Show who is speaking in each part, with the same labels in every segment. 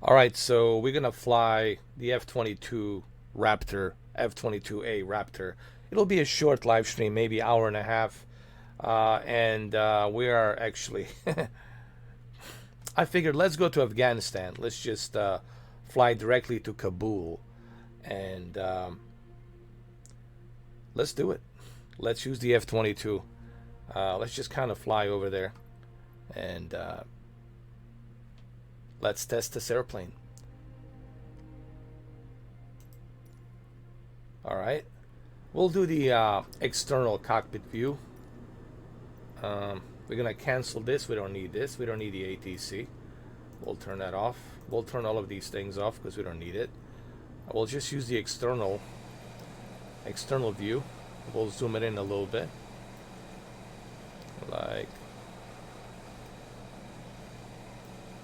Speaker 1: All right, so we're gonna fly the F-22 Raptor, F-22A Raptor. It'll be a short live stream, maybe hour and a half, and we are actually. I figured let's go to Afghanistan. Let's just fly directly to Kabul, and let's do it. Let's use the F-22. Let's just kind of fly over there, and let's test this airplane. All right, we'll do the external cockpit view. We're gonna cancel this. We don't need this. We don't need the ATC. We'll turn that off. We'll turn all of these things off because we don't need it. We'll just use the external view. We'll zoom it in a little bit,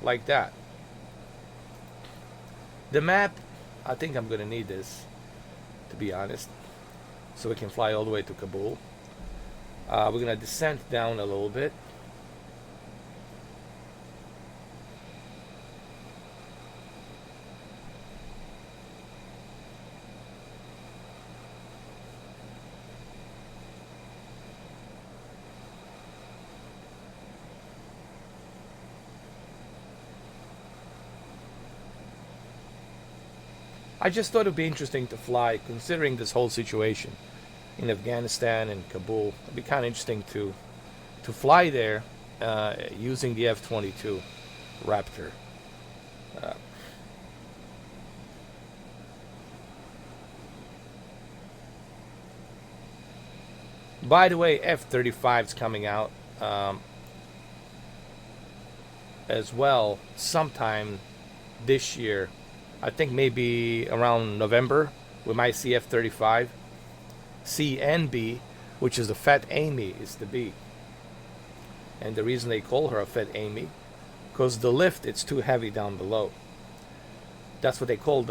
Speaker 1: like that. The map, I think I'm gonna need this, to be honest, so we can fly all the way to Kabul. We're gonna descend down a little bit. I just thought it would be interesting to fly, considering this whole situation in Afghanistan and Kabul. It'd be kind of interesting to fly there using the F-22 Raptor. By the way, F-35 is coming out as well sometime this year. I think maybe around November we might see F-35. C and B, which is the Fat Amy, is the B. And the reason they call her a Fat Amy, because the lift, it's too heavy down below. That's what they call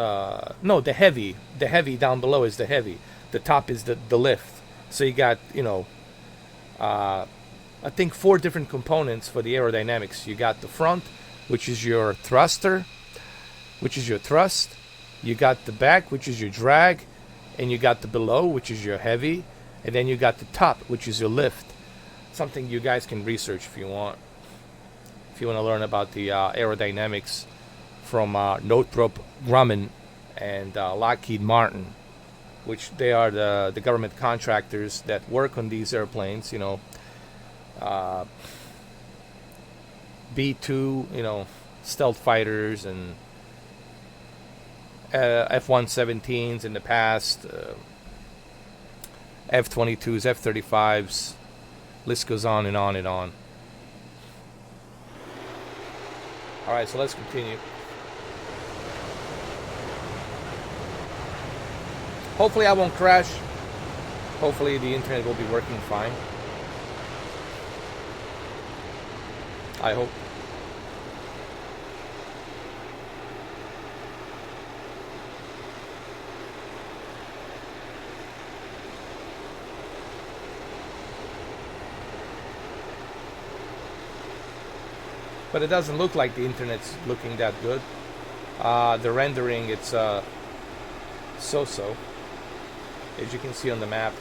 Speaker 1: no, the heavy. The heavy down below is the heavy. The top is the lift. So you got, I think 4 different components for the aerodynamics. You got the front, which is your thruster, which is your thrust. You got the back, which is your drag, and you got the below, which is your heavy, and then you got the top, which is your lift. Something you guys can research if you want. If you want to learn about the aerodynamics from Northrop Grumman and Lockheed Martin, which they are the government contractors that work on these airplanes. B-2, stealth fighters and F-117s in the past, F-22s, F-35s, list goes on and on and on. Alright, so let's continue. Hopefully I won't crash. Hopefully the internet will be working fine. I hope. But it doesn't look like the internet's looking that good. The rendering, it's so-so. As you can see on the map,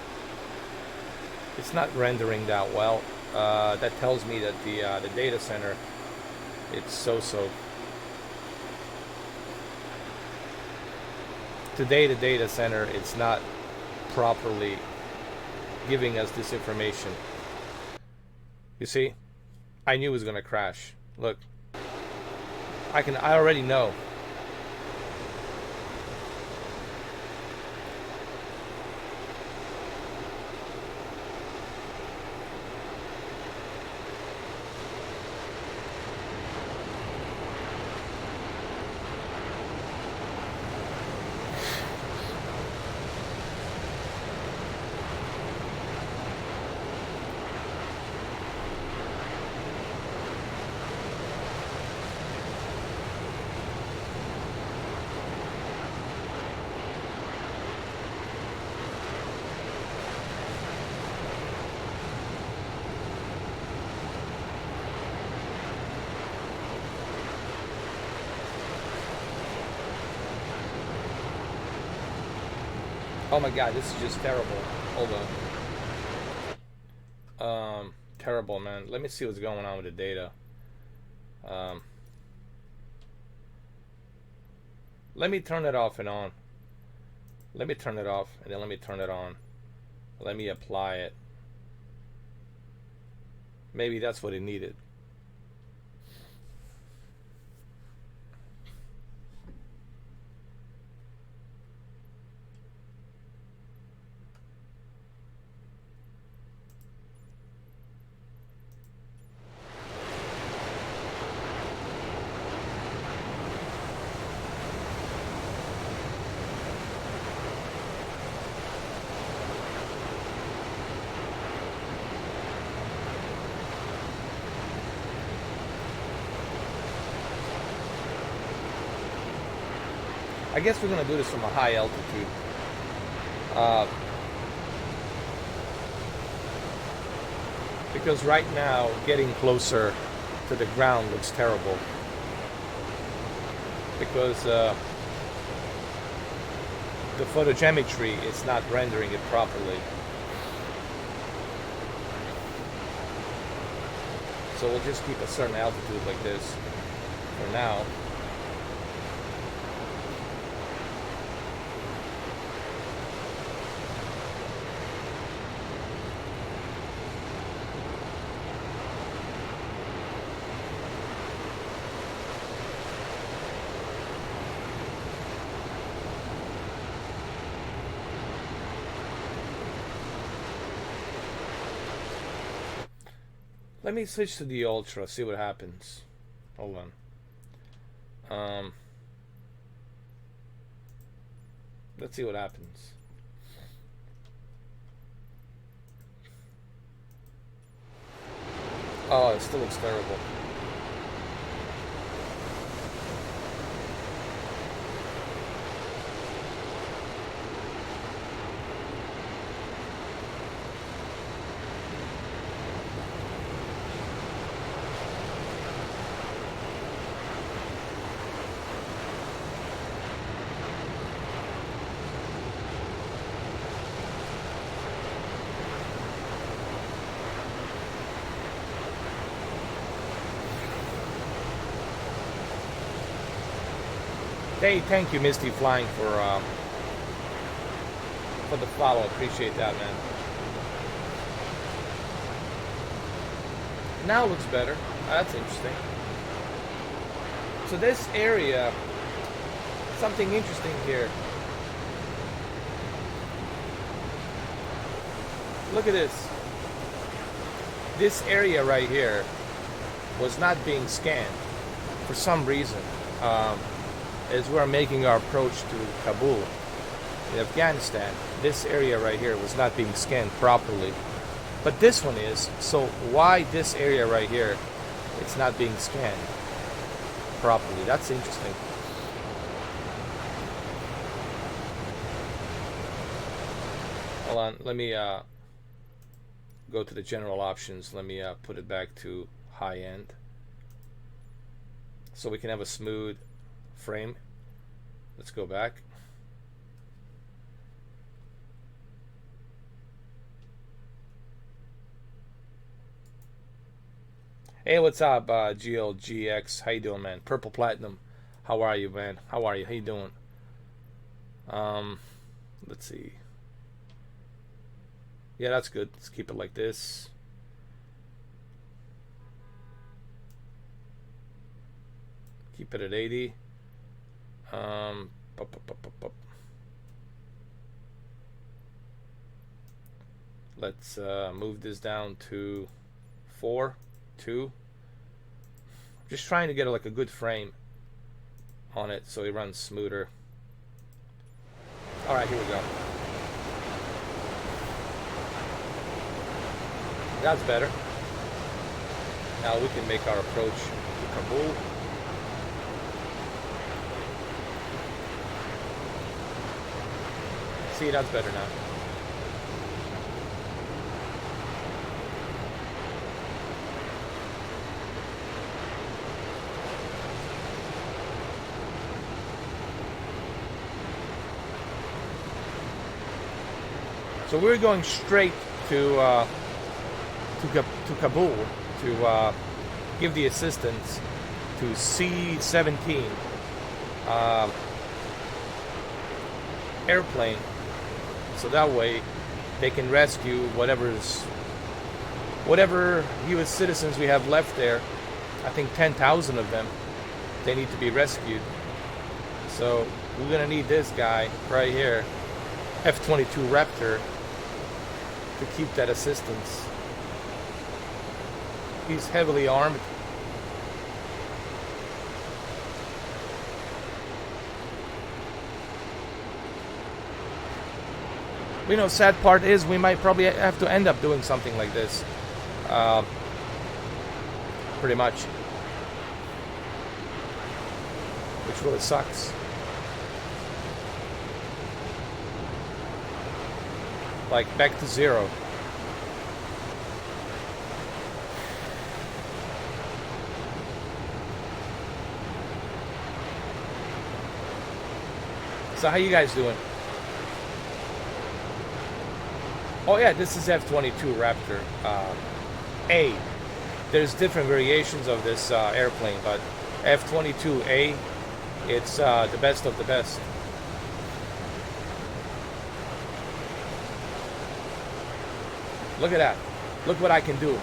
Speaker 1: it's not rendering that well. That tells me that the data center, it's so-so. Today the data center, it's not properly giving us this information. You see, I knew it was gonna crash. Look, I already know. Oh my god, this is just terrible. Hold on. Terrible, man. Let me see what's going on with the data. Let me turn it off and on. Let me turn it off and then let me turn it on. Let me apply it. Maybe that's what it needed. I guess we're gonna do this from a high altitude. Because right now, getting closer to the ground looks terrible. Because the photogrammetry is not rendering it properly. So we'll just keep a certain altitude like this for now. Let me switch to the Ultra, see what happens. Hold on. Let's see what happens. Oh, it still looks terrible. Hey, thank you, Misty Flying, for the follow. Appreciate that, man. Now it looks better. That's interesting. So this area, something interesting here. Look at this. This area right here was not being scanned for some reason. As we're making our approach to Kabul in Afghanistan, this area right here was not being scanned properly. But this one is, so why this area right here, it's not being scanned properly? That's interesting. Hold on, let me go to the general options. Let me put it back to high end so we can have a smooth frame. Let's go back. Hey, what's up, GLGX? How you doing, man? Purple Platinum. How are you, man? How are you? How you doing? Let's see. Yeah, that's good. Let's keep it like this. Keep it at 80. Let's move this down to 4, 2. Just trying to get like a good frame on it so it runs smoother. All right, here we go. That's better. Now we can make our approach to Kabul. See, that's better now. So we're going straight to Kabul to give the assistance to C-17 airplane, so that way they can rescue whatever U.S. citizens we have left there. I think 10,000 of them. They need to be rescued. So we're gonna need this guy right here, F-22 Raptor, to keep that assistance. He's heavily armed. You know, sad part is we might probably have to end up doing something like this. Pretty much. Which really sucks. Like, back to zero. So how you guys doing? Oh yeah, this is F-22 Raptor A. There's different variations of this airplane, but F-22A, it's the best of the best. Look at that. Look what I can do.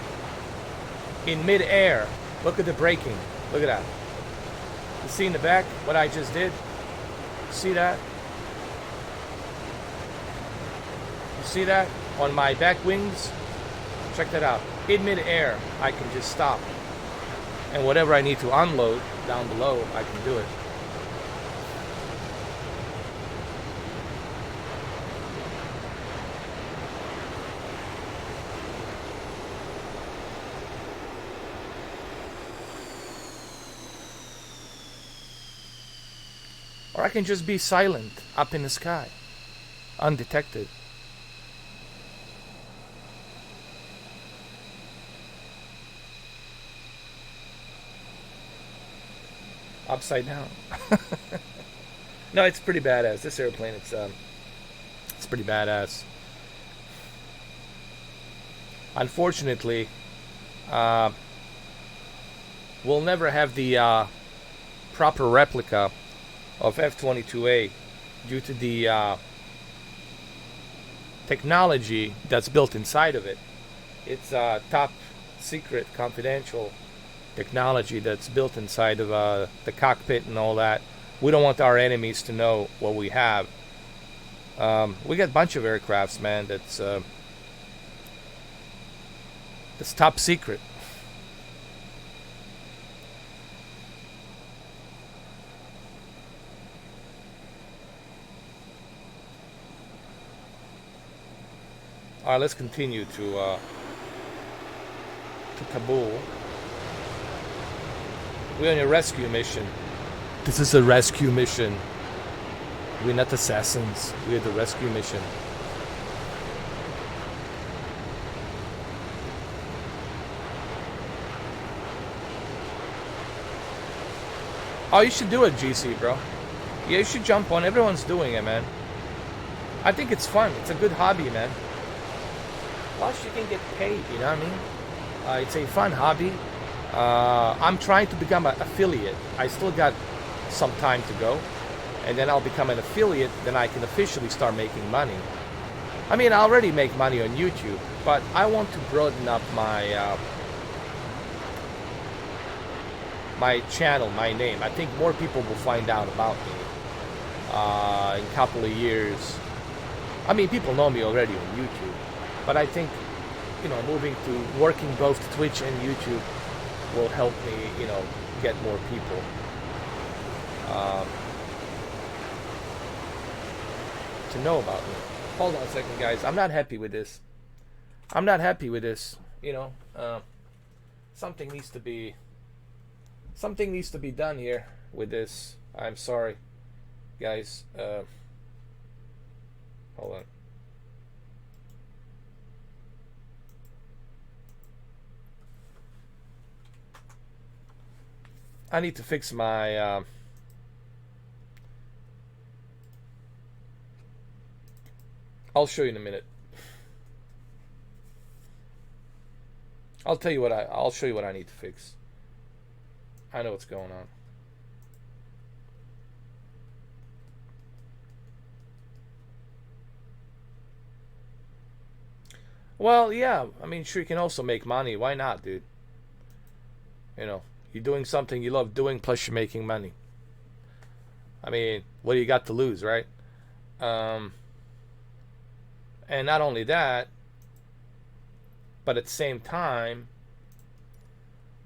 Speaker 1: In mid-air, look at the braking. Look at that. You see in the back what I just did? See that? You see that? On my back wings? Check that out. In mid-air, I can just stop. And whatever I need to unload down below, I can do it. Or I can just be silent up in the sky, undetected. Upside down. No, it's pretty badass. This airplane, it's pretty badass. Unfortunately, we'll never have the proper replica of F-22A due to the technology that's built inside of it. It's top secret, confidential technology that's built inside of the cockpit and all that. We don't want our enemies to know what we have. We got a bunch of aircrafts, man, that's top secret. All right, let's continue to Kabul. We're on a rescue mission. This is a rescue mission. We're not assassins. We're the rescue mission. Oh, you should do it, GC, bro. Yeah, you should jump on. Everyone's doing it, man. I think it's fun. It's a good hobby, man. Plus, you can get paid, you know what I mean? It's a fun hobby. I'm trying to become an affiliate. I still got some time to go. And then I'll become an affiliate. Then I can officially start making money. I mean, I already make money on YouTube. But I want to broaden up my my channel, my name. I think more people will find out about me in a couple of years. I mean, people know me already on YouTube. But I think, you know, moving to working both Twitch and YouTube will help me, you know, get more people. To know about me. Hold on a second, guys. I'm not happy with this. I'm not happy with this. You know, something needs to be done here with this. I'm sorry, guys. Hold on. I need to fix my I'll show you in a minute. I'll show you what I need to fix. I know what's going on. Well, yeah. I mean, sure, you can also make money. Why not, dude? You know, you're doing something you love doing, plus you're making money. I mean, what do you got to lose, right? Um, and not only that, but at the same time,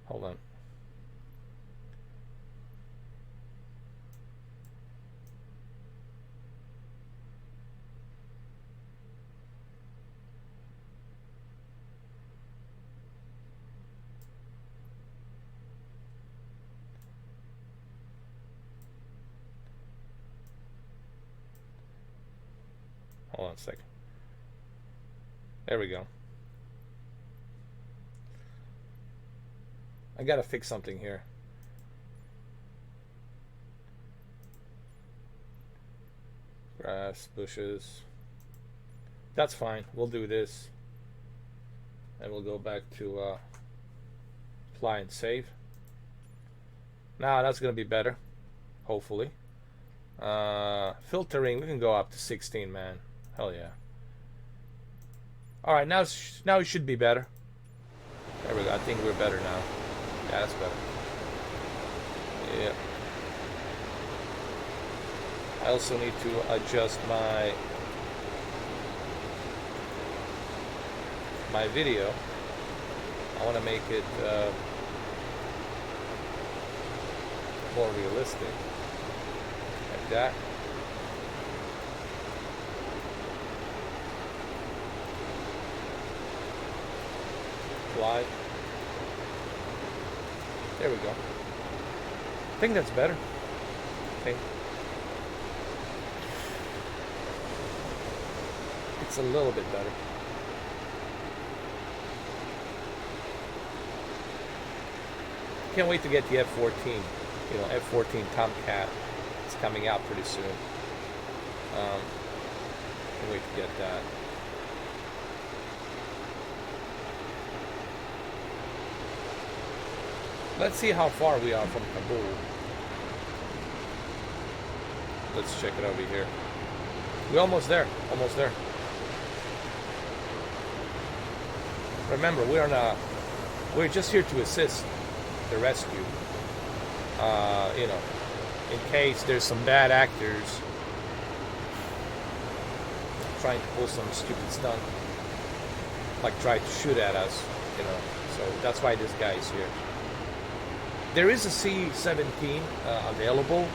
Speaker 1: hold on. Hold on a second. There we go. I gotta fix something here. Grass, bushes. That's fine. We'll do this. And we'll go back to apply and save. Now that's gonna be better. Hopefully. Filtering, we can go up to 16, man. Hell yeah. Alright, now it should be better. There we go. I think we're better now. Yeah, that's better. Yeah. I also need to adjust my video. I want to make it more realistic. Like that. Apply. There we go. I think that's better. Okay. It's a little bit better. Can't wait to get the F-14. You know, F-14 Tomcat. It's coming out pretty soon. Can't wait to get that. Let's see how far we are from Kabul. Let's check it over here. We're almost there. Almost there. Remember, we're just here to assist the rescue. You know, in case there's some bad actors trying to pull some stupid stunt, like try to shoot at us, you know. So that's why this guy is here. There is a C-17 available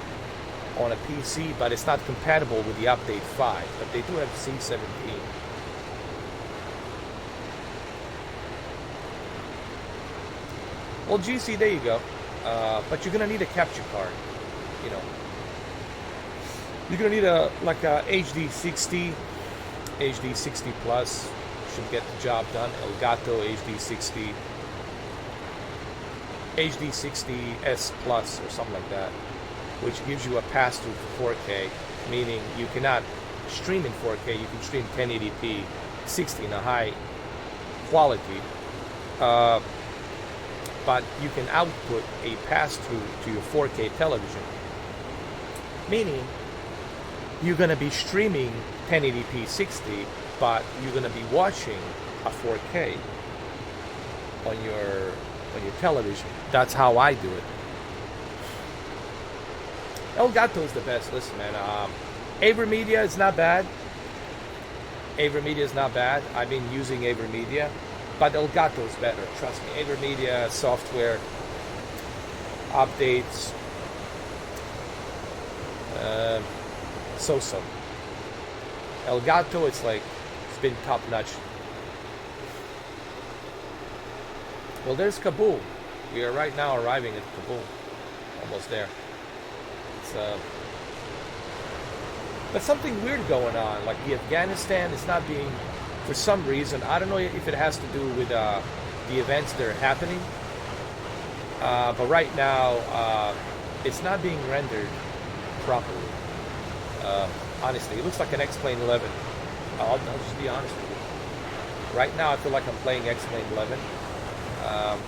Speaker 1: on a PC, but it's not compatible with the update 5. But they do have C-17. Well, GC, there you go. But you're gonna need a capture card. You know, you're gonna need a HD 60, HD 60 Plus should get the job done. Elgato HD 60. HD 60S Plus or something like that, which gives you a pass-through for 4K, meaning you cannot stream in 4K, you can stream 1080p 60 in a high quality, but you can output a pass-through to your 4K television, meaning you're going to be streaming 1080p 60, but you're going to be watching a 4K on your television. That's how I do it. Elgato is the best. Listen, man. AverMedia is not bad. AverMedia is not bad. I've been using AverMedia, but Elgato is better. Trust me. AverMedia software updates. So. Elgato, it's been top notch. Well, there's Kabul. We are right now arriving at Kabul. Almost there. But something weird going on. Like the Afghanistan is not being, for some reason, I don't know if it has to do with the events that are happening. But right now, it's not being rendered properly. Honestly, it looks like an X-Plane 11. I'll just be honest with you. Right now, I feel like I'm playing X-Plane 11. Um,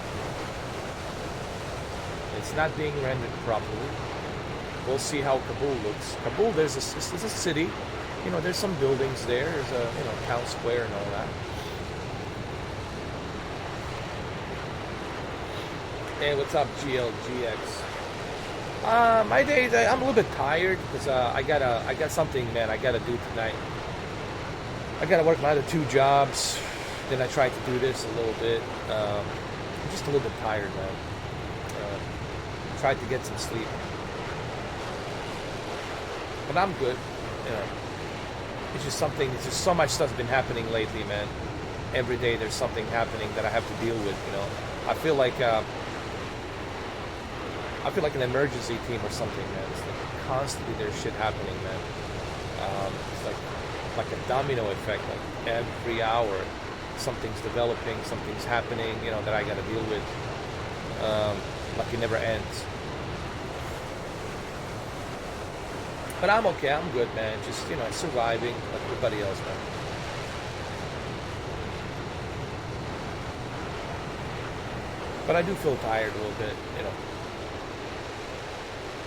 Speaker 1: it's not being rendered properly. We'll see how Kabul looks. Kabul, there's a city. You know, there's some buildings there. There's a town square and all that. Hey, what's up, GLGX? My days, I'm a little bit tired because I got something, man. I gotta do tonight. I gotta work my other 2 jobs. Then I tried to do this a little bit. I'm just a little bit tired, man. Tried to get some sleep, but I'm good. You know, it's just something. It's just so much stuff's been happening lately, man. Every day there's something happening that I have to deal with. You know, I feel like an emergency team or something, man. It's like constantly there's shit happening, man. It's like a domino effect. Like every hour, something's developing, something's happening. You know that I got to deal with. Like it never ends. But I'm okay. I'm good, man. Just surviving like everybody else, man. But I do feel tired a little bit, you know.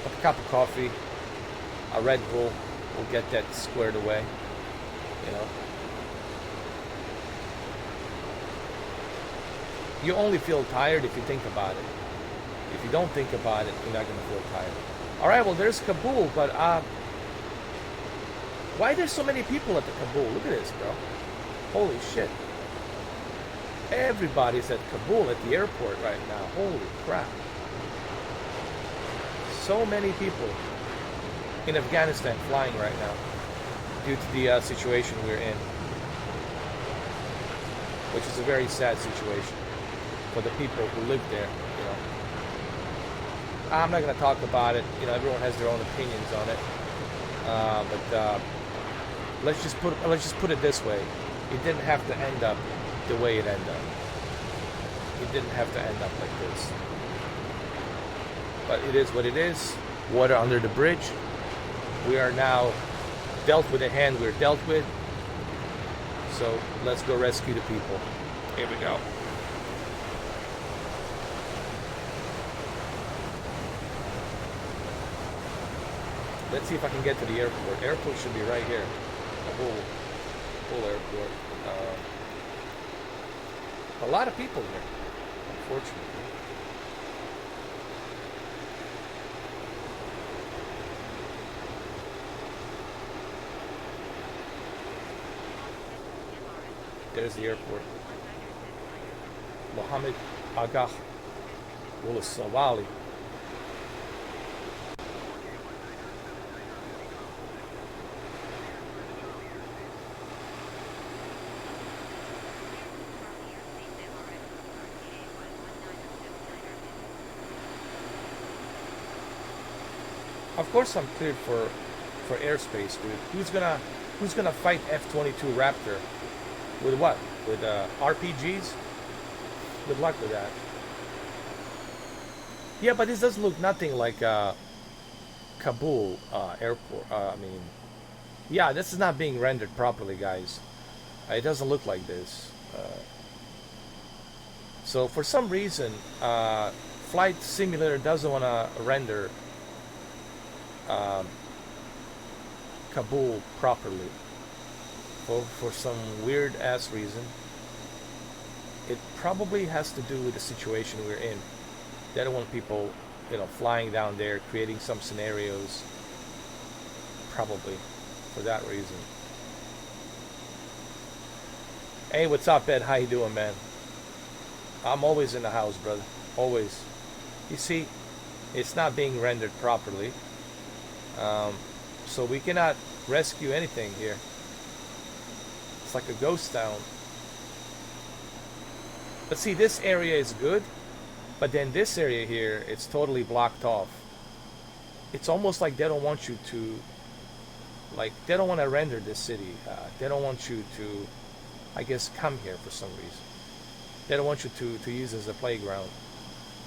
Speaker 1: A cup of coffee, a Red Bull will get that squared away, you know. You only feel tired if you think about it. If you don't think about it, you're not going to feel tired. All right, well, there's Kabul, but why there's so many people at the Kabul? Look at this, bro. Holy shit. Everybody's at Kabul at the airport right now. Holy crap. So many people in Afghanistan flying right now due to the situation we're in, which is a very sad situation for the people who live there. You know, I'm not going to talk about it. You know, everyone has their own opinions on it. But let's just put it this way: it didn't have to end up the way it ended up. It didn't have to end up like this. But it is what it is. Water under the bridge. We are now dealt with the hand we're dealt with. So let's go rescue the people. Here we go. Let's see if I can get to the airport. Airport should be right here. Full airport. A lot of people here, unfortunately. There's the airport. Mohammed Agha Wullah. Of course I'm cleared for airspace, dude. Who's gonna fight F-22 Raptor? With what? With RPGs? Good luck with that. Yeah, but this doesn't look nothing like Kabul airport. I mean, yeah, this is not being rendered properly, guys. It doesn't look like this. So for some reason, Flight Simulator doesn't want to render Kabul properly. For some weird ass reason. It probably has to do with the situation we're in. They don't want people, flying down there, creating some scenarios. Probably for that reason. Hey, what's up, Ed? How you doing, man? I'm always in the house, brother. Always. You see, it's not being rendered properly. So we cannot rescue anything here. It's like a ghost town. But see, this area is good, but then this area here, it's totally blocked off. It's almost like they don't want you to, they don't want to render this city. They don't want you to, I guess, come here for some reason. They don't want you to use it as a playground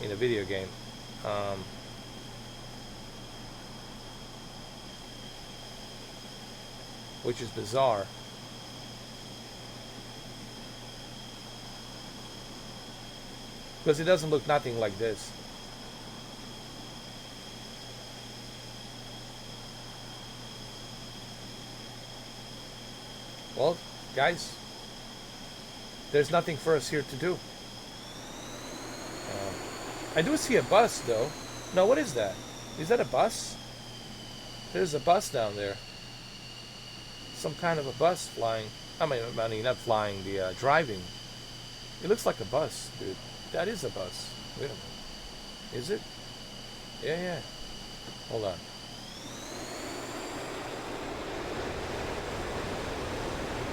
Speaker 1: in a video game. Which is bizarre. because it doesn't look nothing like this. Well, guys, there's nothing for us here to do. I do see a bus, though. No, what is that? Is that a bus? There's a bus down there. Some kind of a bus flying. I mean not flying, the driving. It looks like a bus, dude. That is a bus. Wait a minute. Is it? Yeah, yeah. Hold on.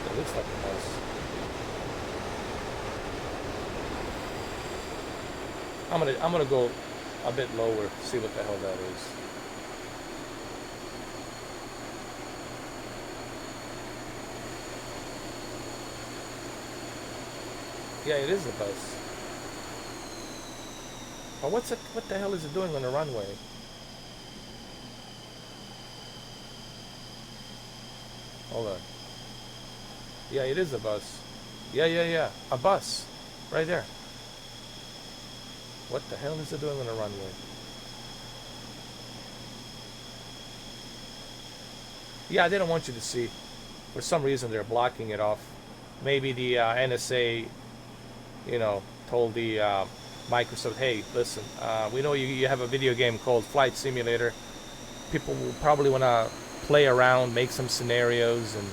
Speaker 1: It looks like a bus. I'm gonna go a bit lower, see what the hell that is. Yeah, it is a bus. But what the hell is it doing on the runway? Hold on. Yeah, it is a bus. Yeah. A bus. Right there. What the hell is it doing on the runway? Yeah, they don't want you to see. For some reason, they're blocking it off. Maybe the NSA, told the Microsoft, hey, listen, we know you have a video game called Flight Simulator. People will probably want to play around, make some scenarios, and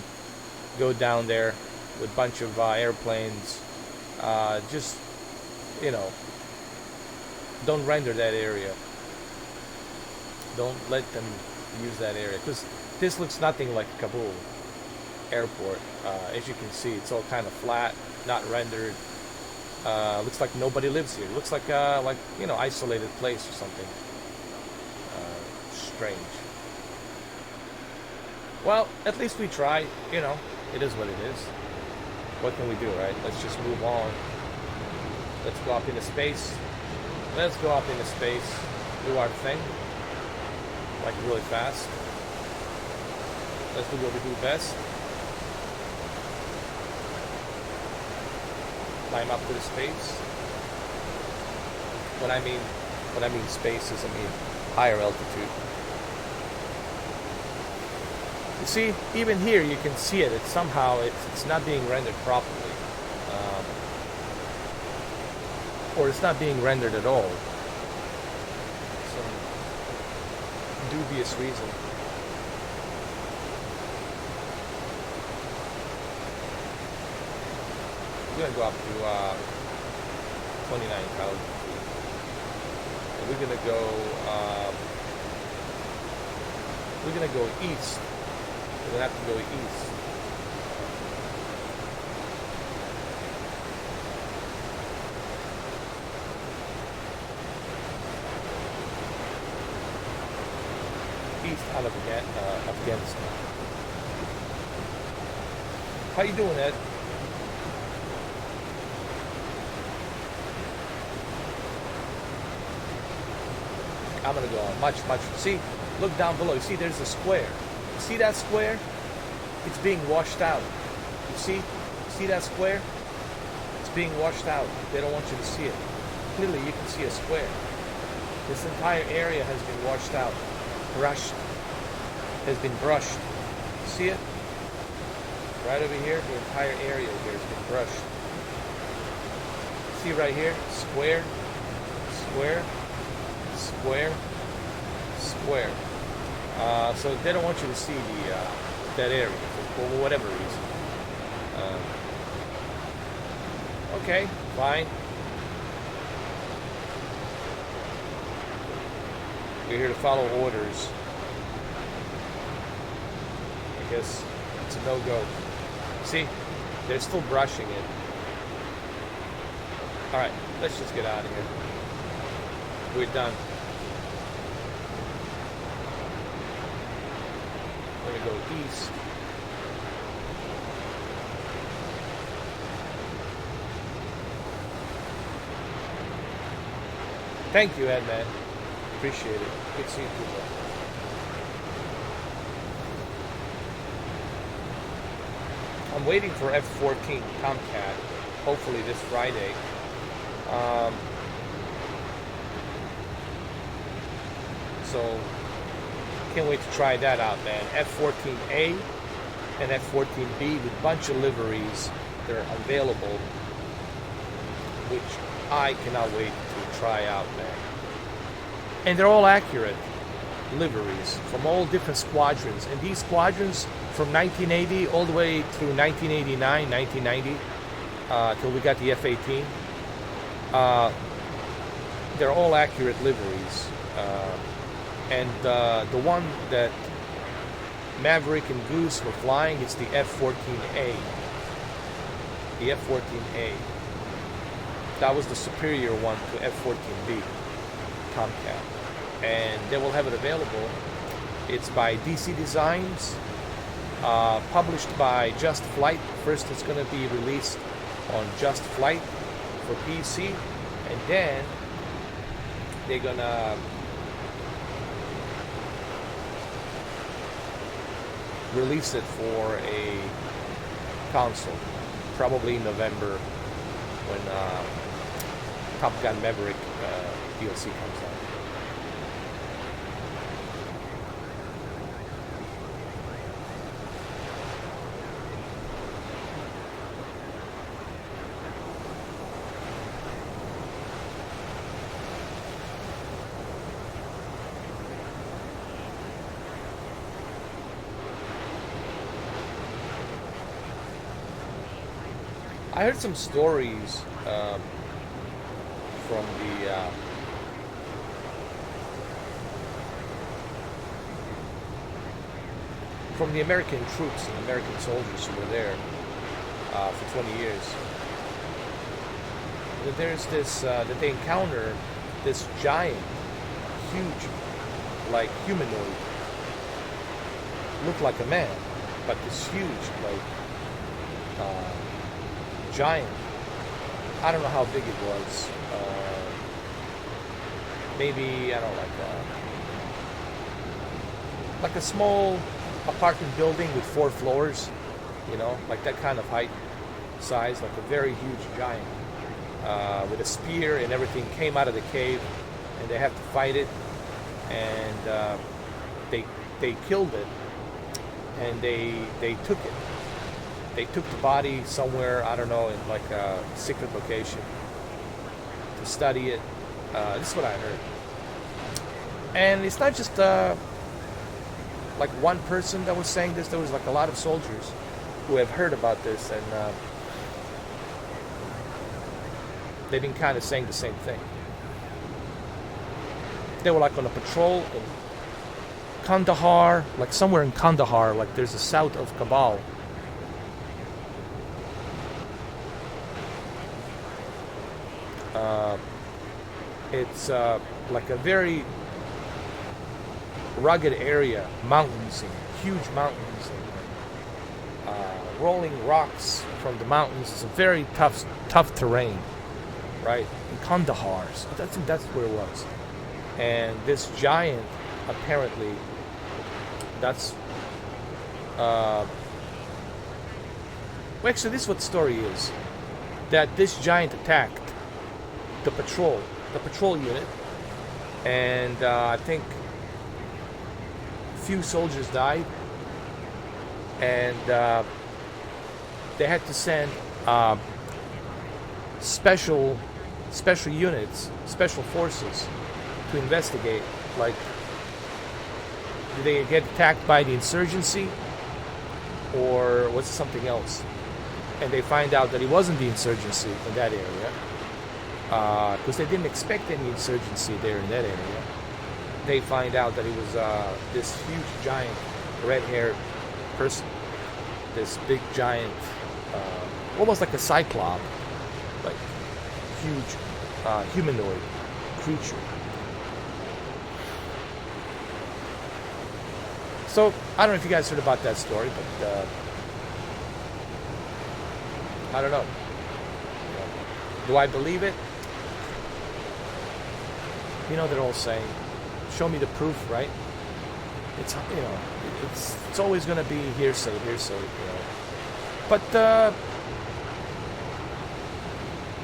Speaker 1: go down there with a bunch of airplanes. Just, don't render that area. Don't let them use that area, because this looks nothing like Kabul airport. As you can see, it's all kind of flat, not rendered. Looks like nobody lives here. Looks like isolated place or something. Strange. Well, at least we try. It is what it is. What can we do, right? Let's just move on. Let's go up into space. Let's go up into space. Do our thing. Like really fast. Let's do what we do best. Climb up to the space. When I mean spaces, I mean higher altitude. You see, even here you can see it. It's not being rendered properly, or it's not being rendered at all. Some dubious reason. We're gonna go up to 29,000 feet. And we're gonna go east. We're gonna have to go east. East out of Afghanistan. How you doing, Ed? I'm gonna go on much. See, look down below. You see, there's a square. You see that square? It's being washed out. You see that square? It's being washed out. They don't want you to see it. Clearly, you can see a square. This entire area has been washed out, brushed. Has been brushed. See it? Right over here, the entire area here has been brushed. See right here? Square, square, square, square. So they don't want you to see that area for whatever reason. Okay, fine. We're here to follow orders. I guess it's a no-go. See, they're still brushing it. All right, let's just get out of here. We're done. We're gonna go east. Thank you, Ed, man. Appreciate it. Good seeing you, bro. I'm waiting for F-14 Tomcat, hopefully this Friday. So can't wait to try that out, man. F-14A and F-14B with a bunch of liveries that are available, which I cannot wait to try out, man. And they're all accurate liveries from all different squadrons. And these squadrons from 1980 all the way through 1989, 1990, till we got the F-18, they're all accurate liveries. And the one that Maverick and Goose were flying is the F-14A. The F-14A. That was the superior one to F-14B Tomcat. And they will have it available. It's by DC Designs, published by Just Flight. First it's going to be released on Just Flight for PC, and then they're going to release it for a console, probably in November when Top Gun Maverick DLC comes out. I heard some stories from the American troops and American soldiers who were there for 20 years. That there's this that they encounter this giant, huge, like humanoid, looked like a man, but this huge, like giant. I don't know how big it was. Maybe I don't know, like a small apartment building with 4 floors. You know, like that kind of height, size, like a very huge giant with a spear and everything. Came out of the cave, and they had to fight it, and they killed it, and they took it. They took the body somewhere, I don't know, in like a secret location to study it. This is what I heard. And it's not just like one person that was saying this. There was like a lot of soldiers who have heard about this, and they've been kind of saying the same thing. They were like on a patrol in Kandahar, like somewhere in Kandahar, like there's the south of Kabul. It's like a very rugged area, mountains, and huge mountains, and rolling rocks from the mountains. It's a very tough terrain, right? In Kandahar, so that's where it was. And this giant, apparently, that's well, actually, this is what the story is. That this giant attacked the patrol unit, and I think a few soldiers died, and they had to send special units, special forces to investigate. Like, did they get attacked by the insurgency, or was it something else? And they find out that it wasn't the insurgency in that area, because they didn't expect any insurgency there in that area. They find out that it was this huge, giant, red-haired person, this big, giant, almost like a cyclops, like huge humanoid creature. So I don't know if you guys heard about that story, but I don't know. Do I believe it? You know, they're all saying, show me the proof, right? It's, you know, it's always going to be hearsay, you know. But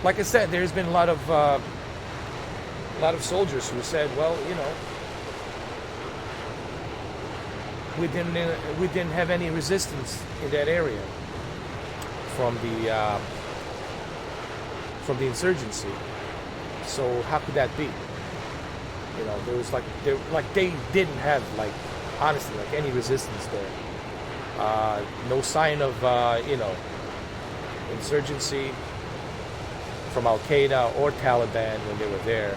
Speaker 1: like I said, there's been a lot of soldiers who said, well, you know, we didn't have any resistance in that area from the insurgency. So how could that be? You know, there was they didn't have honestly any resistance there. No sign of insurgency from Al Qaeda or Taliban when they were there.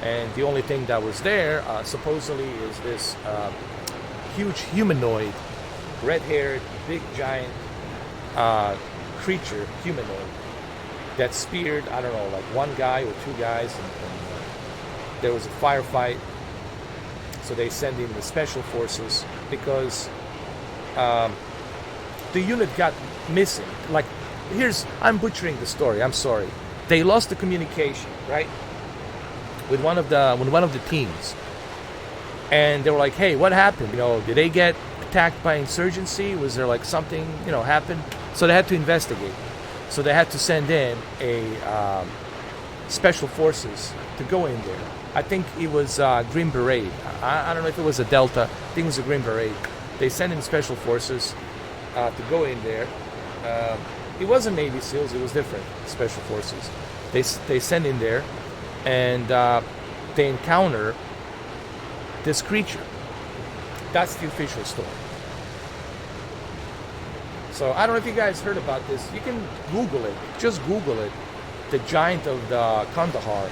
Speaker 1: And the only thing that was there, supposedly, is this huge humanoid, red-haired, big, giant creature, humanoid, that speared, I don't know, one guy or two guys, and there was a firefight. So they send in the special forces because the unit got missing. I'm butchering the story. I'm sorry. They lost the communication, right, with one of the teams, and they were like, "Hey, what happened? Did they get attacked by insurgency? Was there something happened?" So they had to investigate. So they had to send in a special forces to go in there. I think it was Green Beret. I don't know if it was a Delta. I think it was a Green Beret. They sent in special forces to go in there. It wasn't Navy SEALs. It was different special forces. They send in there, and they encounter this creature. That's the official story. So I don't know if you guys heard about this. You can Google it. Just Google it. The giant of the Kandahar.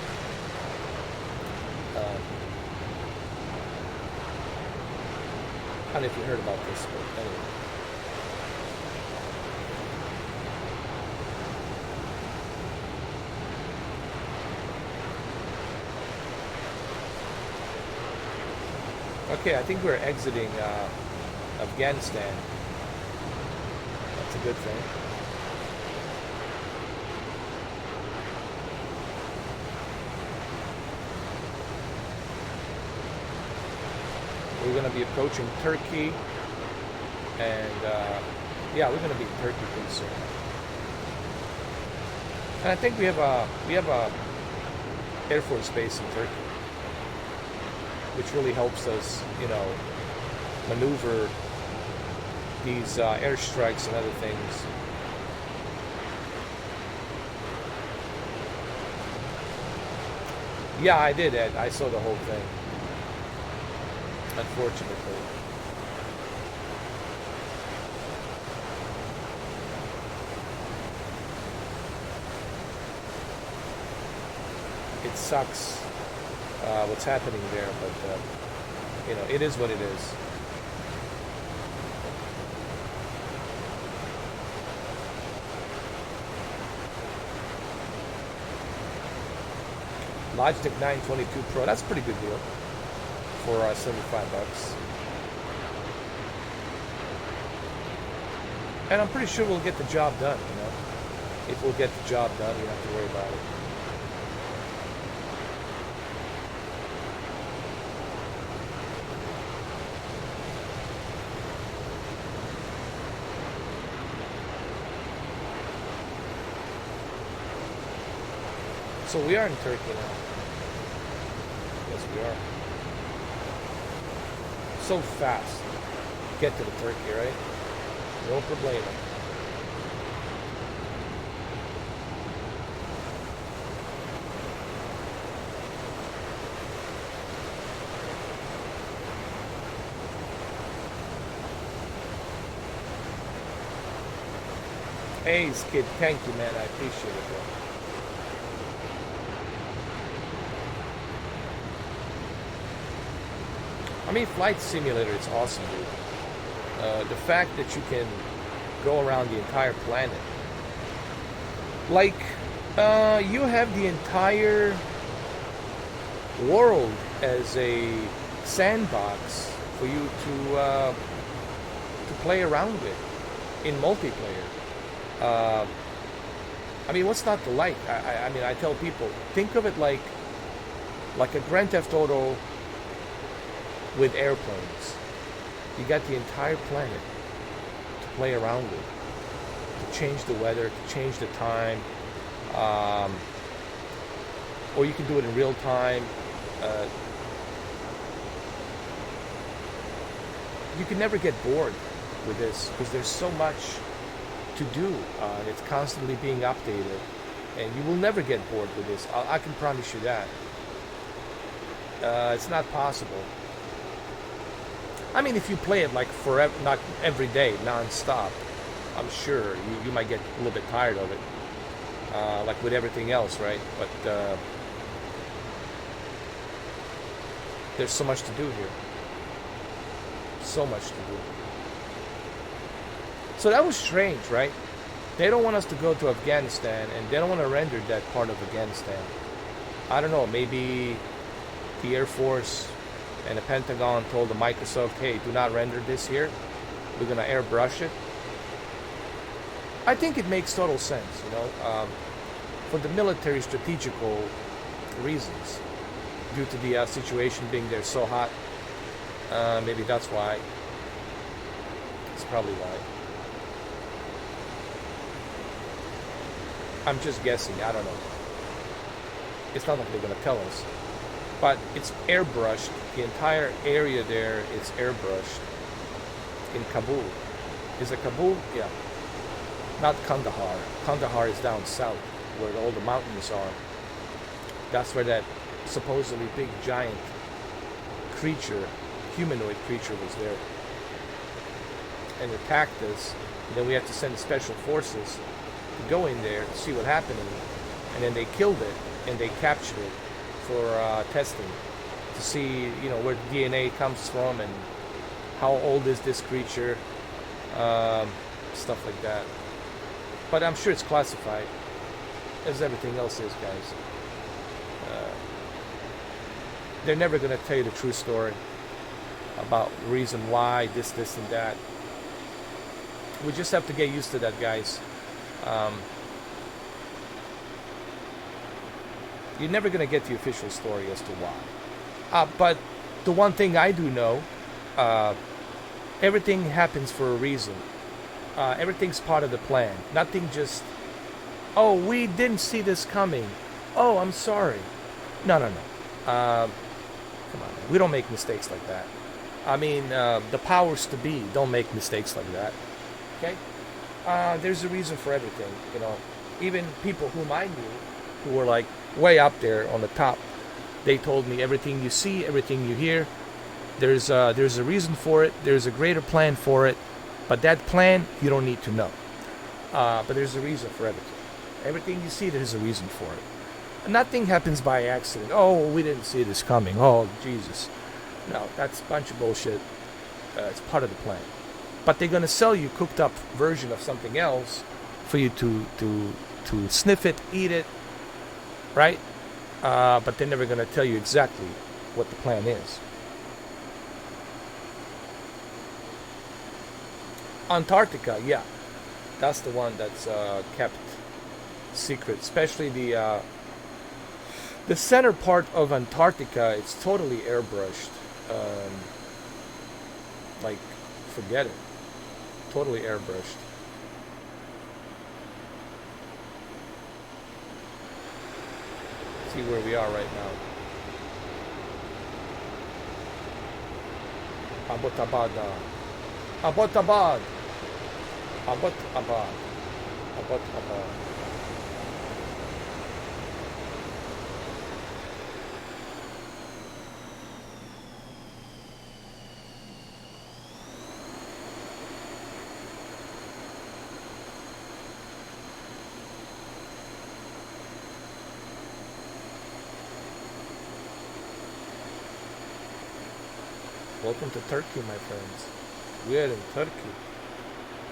Speaker 1: I don't know if you heard about this, but anyway. Okay, I think we're exiting Afghanistan. That's a good thing. We're going to be approaching Turkey, and yeah, we're going to be in Turkey pretty soon. And I think we have a Air Force base in Turkey, which really helps us, maneuver these airstrikes and other things. Yeah, I did, Ed. I saw the whole thing. Unfortunately. It sucks what's happening there, but it is what it is. Logitech 922 Pro, that's a pretty good deal for $75. And I'm pretty sure we'll get the job done, If we'll get the job done, you don't have to worry about it. So we are in Turkey now. Yes, we are. So fast. Get to the Turkey, right? No problemo. Hey, Skid, thank you, man. I appreciate it, bro. I mean, Flight Simulator is awesome, dude. The fact that you can go around the entire planet. You have the entire world as a sandbox for you to play around with in multiplayer. I mean, what's not to like? I mean, I tell people, think of it like a Grand Theft Auto with airplanes. You got the entire planet to play around with, to change the weather, to change the time, or you can do it in real time. you can never get bored with this because there's so much to do. It's constantly being updated, and you will never get bored with this. I can promise you that. It's not possible. I mean, if you play it like forever, not every day, non-stop, I'm sure you might get a little bit tired of it, like with everything else, right? But there's so much to do here. So much to do. So that was strange, right? They don't want us to go to Afghanistan, and they don't want to render that part of Afghanistan. I don't know, maybe the Air Force and the Pentagon told the Microsoft, hey, do not render this here. We're going to airbrush it. I think it makes total sense, you know, for the military strategical reasons, due to the situation being there so hot. Maybe that's why. It's probably why. I'm just guessing. I don't know. It's not like they're going to tell us. But it's airbrushed. The entire area there is airbrushed in Kabul. Is it Kabul? Yeah. Not Kandahar. Kandahar is down south, where all the mountains are. That's where that supposedly big giant creature, humanoid creature, was there and attacked us. And then we had to send special forces to go in there to see what happened, and then they killed it and they captured it for testing to see, you know, where the DNA comes from and how old is this creature, stuff like that. But I'm sure it's classified, as everything else is, guys. They're never going to tell you the true story about the reason why this, and that. We just have to get used to that, guys. You're never going to get the official story as to why. But the one thing I do know, everything happens for a reason. Everything's part of the plan. Nothing just, oh, we didn't see this coming. Oh, I'm sorry. No. Come on, we don't make mistakes like that. I mean, the powers to be don't make mistakes like that. Okay? There's a reason for everything, you know. Even people whom I knew, who were like way up there on the top, they told me everything you see, everything you hear, there's a reason for it, there's a greater plan for it, but that plan you don't need to know. But there's a reason for everything. Everything you see, there's a reason for it. Nothing happens by accident. Oh, we didn't see this coming. Oh, Jesus. No, that's a bunch of bullshit. It's part of the plan. But they're going to sell you a cooked up version of something else for you to sniff it, eat it, right? But they're never going to tell you exactly what the plan is. Antarctica, yeah. That's the one that's kept secret. Especially the center part of Antarctica, it's totally airbrushed. Like, forget it. Totally airbrushed. See where we are right now. Abbottabad. Abbottabad. Abbottabad. Abbottabad. Welcome to Turkey, my friends. We're in Turkey.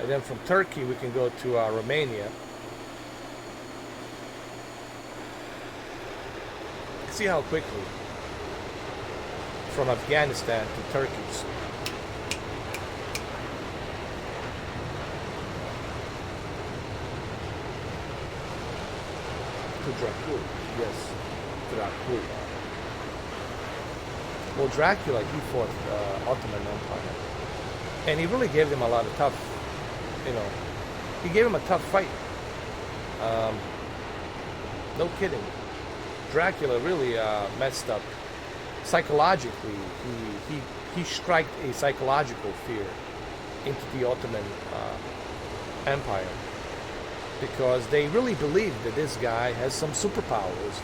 Speaker 1: And then from Turkey we can go to Romania. See how quickly from Afghanistan to Turkey. To Dracula. Yes, Dracula. Well, Dracula, he fought Ottoman Empire, and he really gave them a lot of tough, you know, he gave them a tough fight. No kidding. Dracula really messed up psychologically, he struck a psychological fear into the Ottoman Empire, because they really believe that this guy has some superpowers.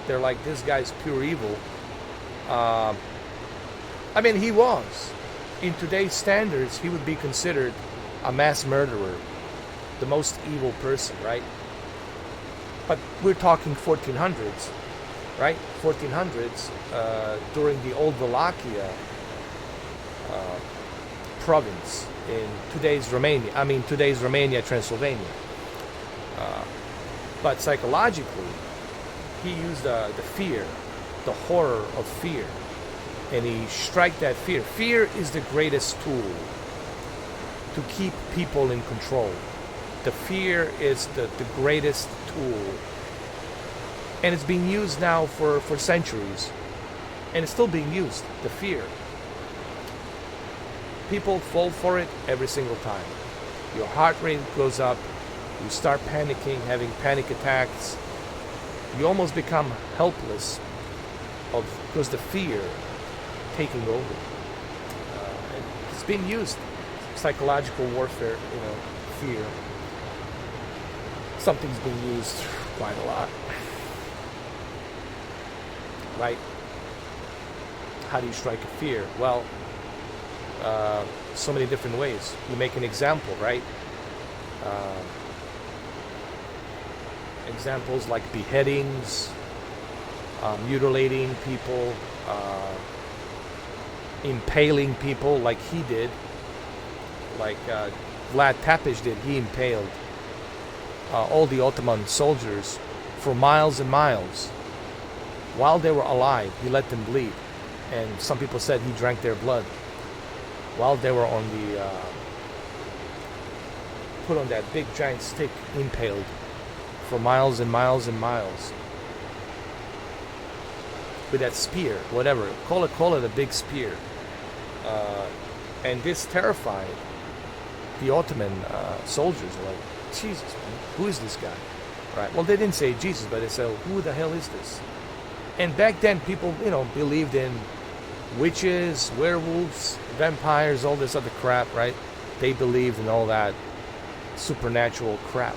Speaker 1: They're like, this guy's pure evil. I mean, he was. In today's standards, he would be considered a mass murderer, the most evil person, right? But we're talking 1400s, right? 1400s, during the old Wallachia province in today's Romania, Transylvania. But psychologically, he used the fear, the horror of fear, and he struck that fear. Fear is the greatest tool to keep people in control. The fear is the greatest tool, and it's being used now for centuries, and it's still being used, the fear. People fall for it every single time. Your heart rate goes up, you start panicking, having panic attacks, you almost become helpless because the fear taking over. And it's being used, psychological warfare, fear. Something's being used quite a lot, right? How do you strike a fear? Well, so many different ways. You make an example, right? Examples like beheadings, mutilating people, impaling people like he did, like Vlad Tepes did. He impaled all the Ottoman soldiers for miles and miles. While they were alive, he let them bleed. And some people said he drank their blood. While they were on the put on that big giant stick, impaled for miles and miles and miles with that spear, whatever, call it a big spear. And this terrified the Ottoman soldiers. Like, Jesus, man, who is this guy? Right? Well, they didn't say Jesus, but they said, who the hell is this? And back then, people, believed in witches, werewolves, vampires, all this other crap, right? They believed in all that supernatural crap.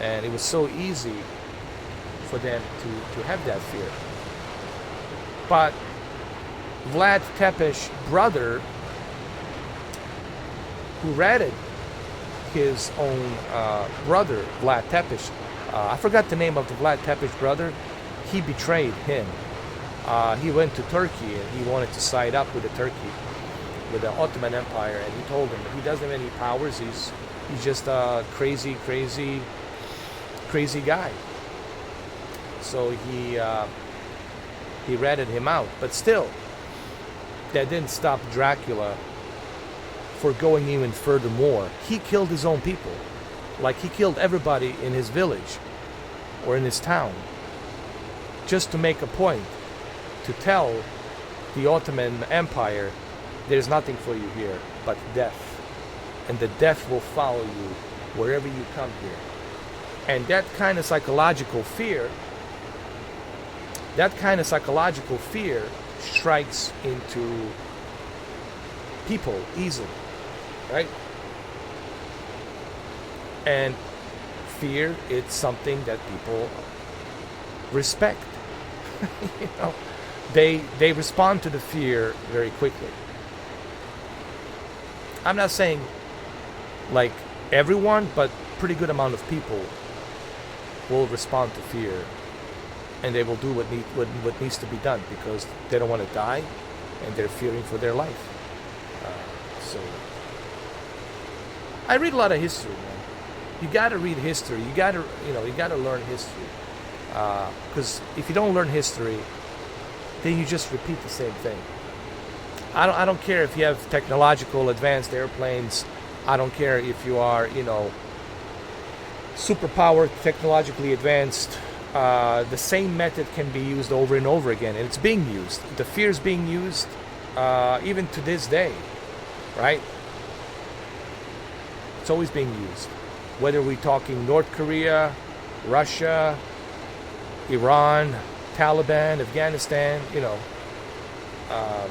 Speaker 1: And it was so easy for them to have that fear. But Vlad Tepes' brother, who ratted his own brother, Vlad Tepes, I forgot the name of the Vlad Tepes brother, he betrayed him. He went to Turkey and he wanted to side up with the Ottoman Empire, and he told them he doesn't have any powers. He's just a crazy guy. So he ratted him out. But still, that didn't stop Dracula for going even furthermore. He killed his own people. Like, he killed everybody in his village or in his town, just to make a point, to tell the Ottoman Empire, there's nothing for you here but death, and the death will follow you wherever you come here. And that kind of psychological fear strikes into people easily, right? And fear, it's something that people respect. They respond to the fear very quickly. I'm not saying like everyone, but pretty good amount of people will respond to fear, and they will do what needs to be done because they don't want to die, and they're fearing for their life. So I read a lot of history, man. You got to read history. You got to learn history. Because if you don't learn history, then you just repeat the same thing. I don't care if you have technological advanced airplanes. I don't care if you are, superpowered, technologically advanced. The same method can be used over and over again, and it's being used. The fear is being used even to this day, right? It's always being used. Whether we're talking North Korea, Russia, Iran, Taliban, Afghanistan, you know, um,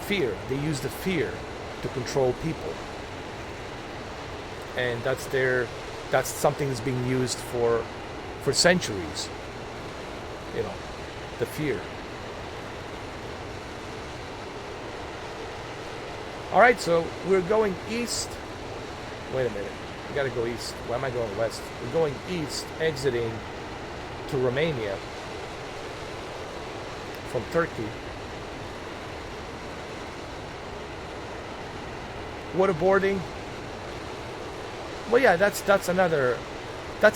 Speaker 1: fear. They use the fear to control people, and that's something that's being used for centuries. You know, the fear. All right, so we're going east. Wait a minute, we got to go east. Why am I going west? We're going east, exiting to Romania from Turkey. Waterboarding. Well, yeah, that's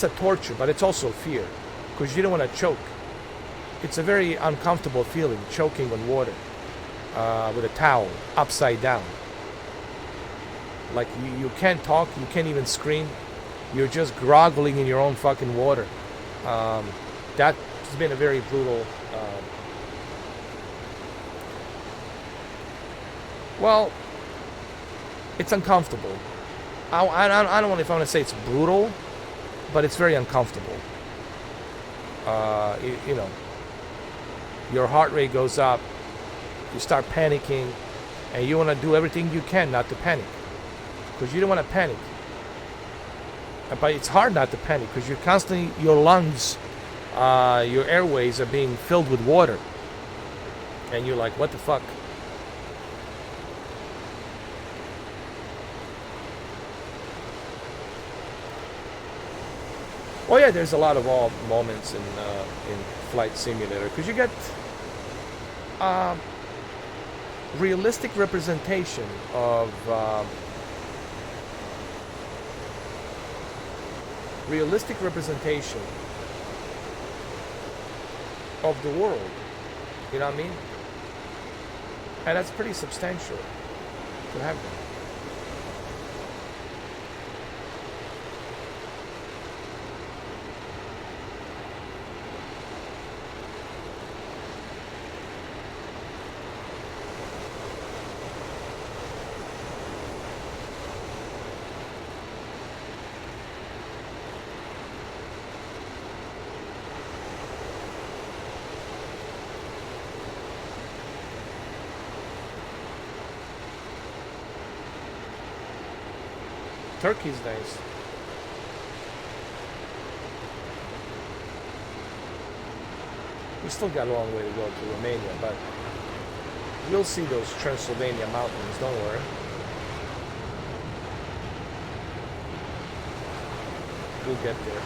Speaker 1: a torture, but it's also fear, because you don't want to choke. It's a very uncomfortable feeling, choking on water with a towel upside down. Like you can't talk, you can't even scream. You're just groggling in your own fucking water. That's been a very brutal. Well, it's uncomfortable. I don't know if I want to say it's brutal, but it's very uncomfortable. You know, your heart rate goes up, you start panicking, and you want to do everything you can not to panic, because you don't want to panic. But it's hard not to panic, because you're constantly, your lungs, your airways are being filled with water, and you're like, what the fuck? Oh yeah, there's a lot of moments in Flight Simulator, because you get realistic representation of the world. You know what I mean? And that's pretty substantial to have that. Turkey's nice. We still got a long way to go to Romania, but we'll see those Transylvania mountains, don't worry. We'll get there.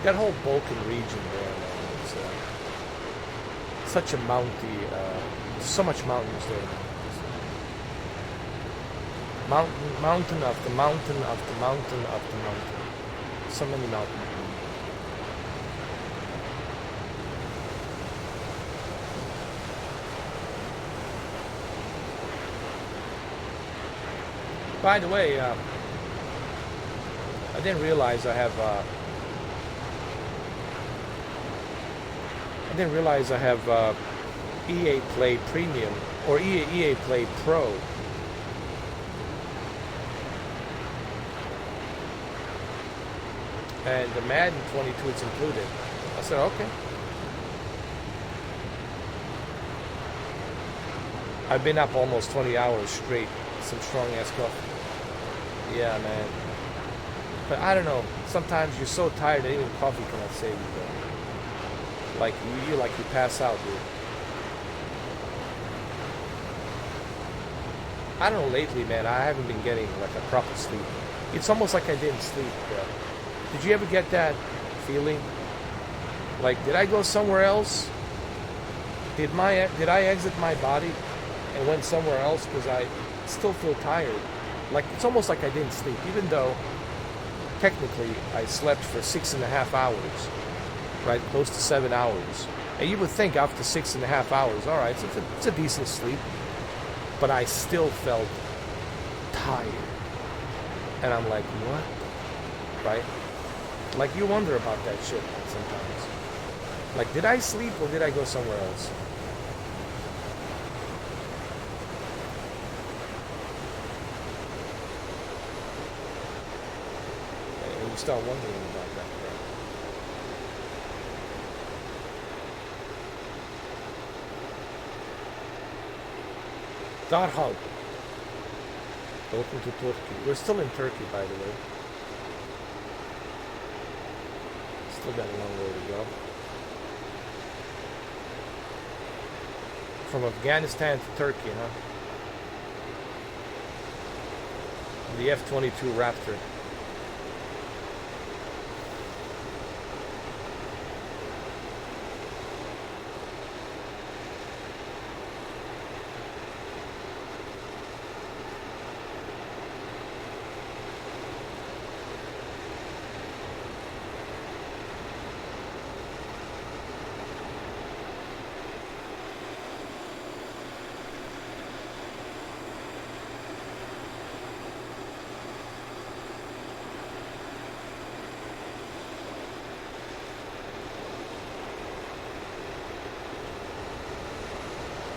Speaker 1: That whole Balkan region there, man, it's such a mounty, so much mountains there. Mountain after mountain after mountain after mountain. So many mountains. By the way, I didn't realize I have EA Play Premium or EA Play Pro. And the Madden 22, it's included. I said, okay. I've been up almost 20 hours straight. Some strong ass coffee. Yeah, man. But I don't know. Sometimes you're so tired that even coffee cannot save you, bro. Like you pass out, dude. I don't know, lately, man, I haven't been getting like a proper sleep. It's almost like I didn't sleep, bro. Did you ever get that feeling? Like, did I go somewhere else? Did I exit my body and went somewhere else because I still feel tired? Like, it's almost like I didn't sleep, even though technically I slept for 6.5 hours, right? Close to 7 hours. And you would think after 6.5 hours, all right, so it's a decent sleep. But I still felt tired. And I'm like, what? Right? Like, you wonder about that shit sometimes. Like, did I sleep or did I go somewhere else? start wondering about that crap. Darhal. Welcome to Turkey. We're still in Turkey, by the way. Still got a long way to go. From Afghanistan to Turkey, huh? The F-22 Raptor.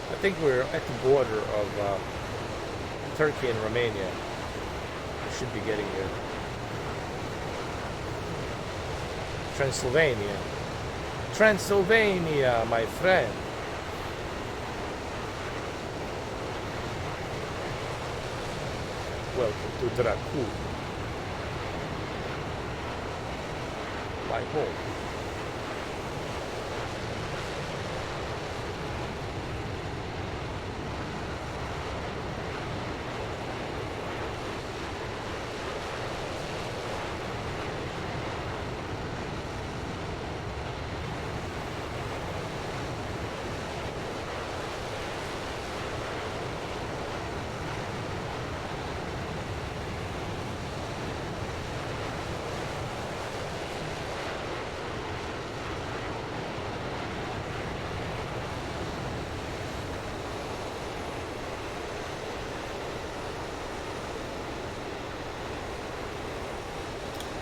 Speaker 1: I think we're at the border of Turkey and Romania. We should be getting there. Transylvania. Transylvania, my friend. Welcome to Dracula. My home.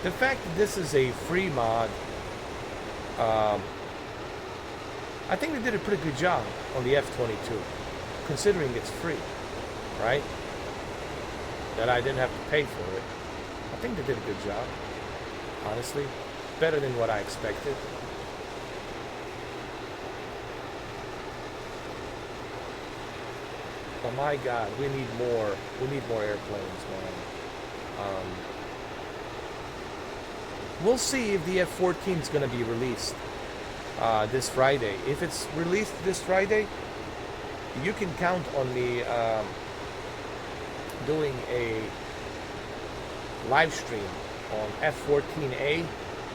Speaker 1: The fact that this is a free mod, I think they did a pretty good job on the F-22, considering it's free, right? That I didn't have to pay for it. I think they did a good job, honestly. Better than what I expected. But my God, we need more airplanes, man. We'll see if the F-14 is going to be released this Friday. If it's released this Friday, you can count on me doing a live stream on F-14A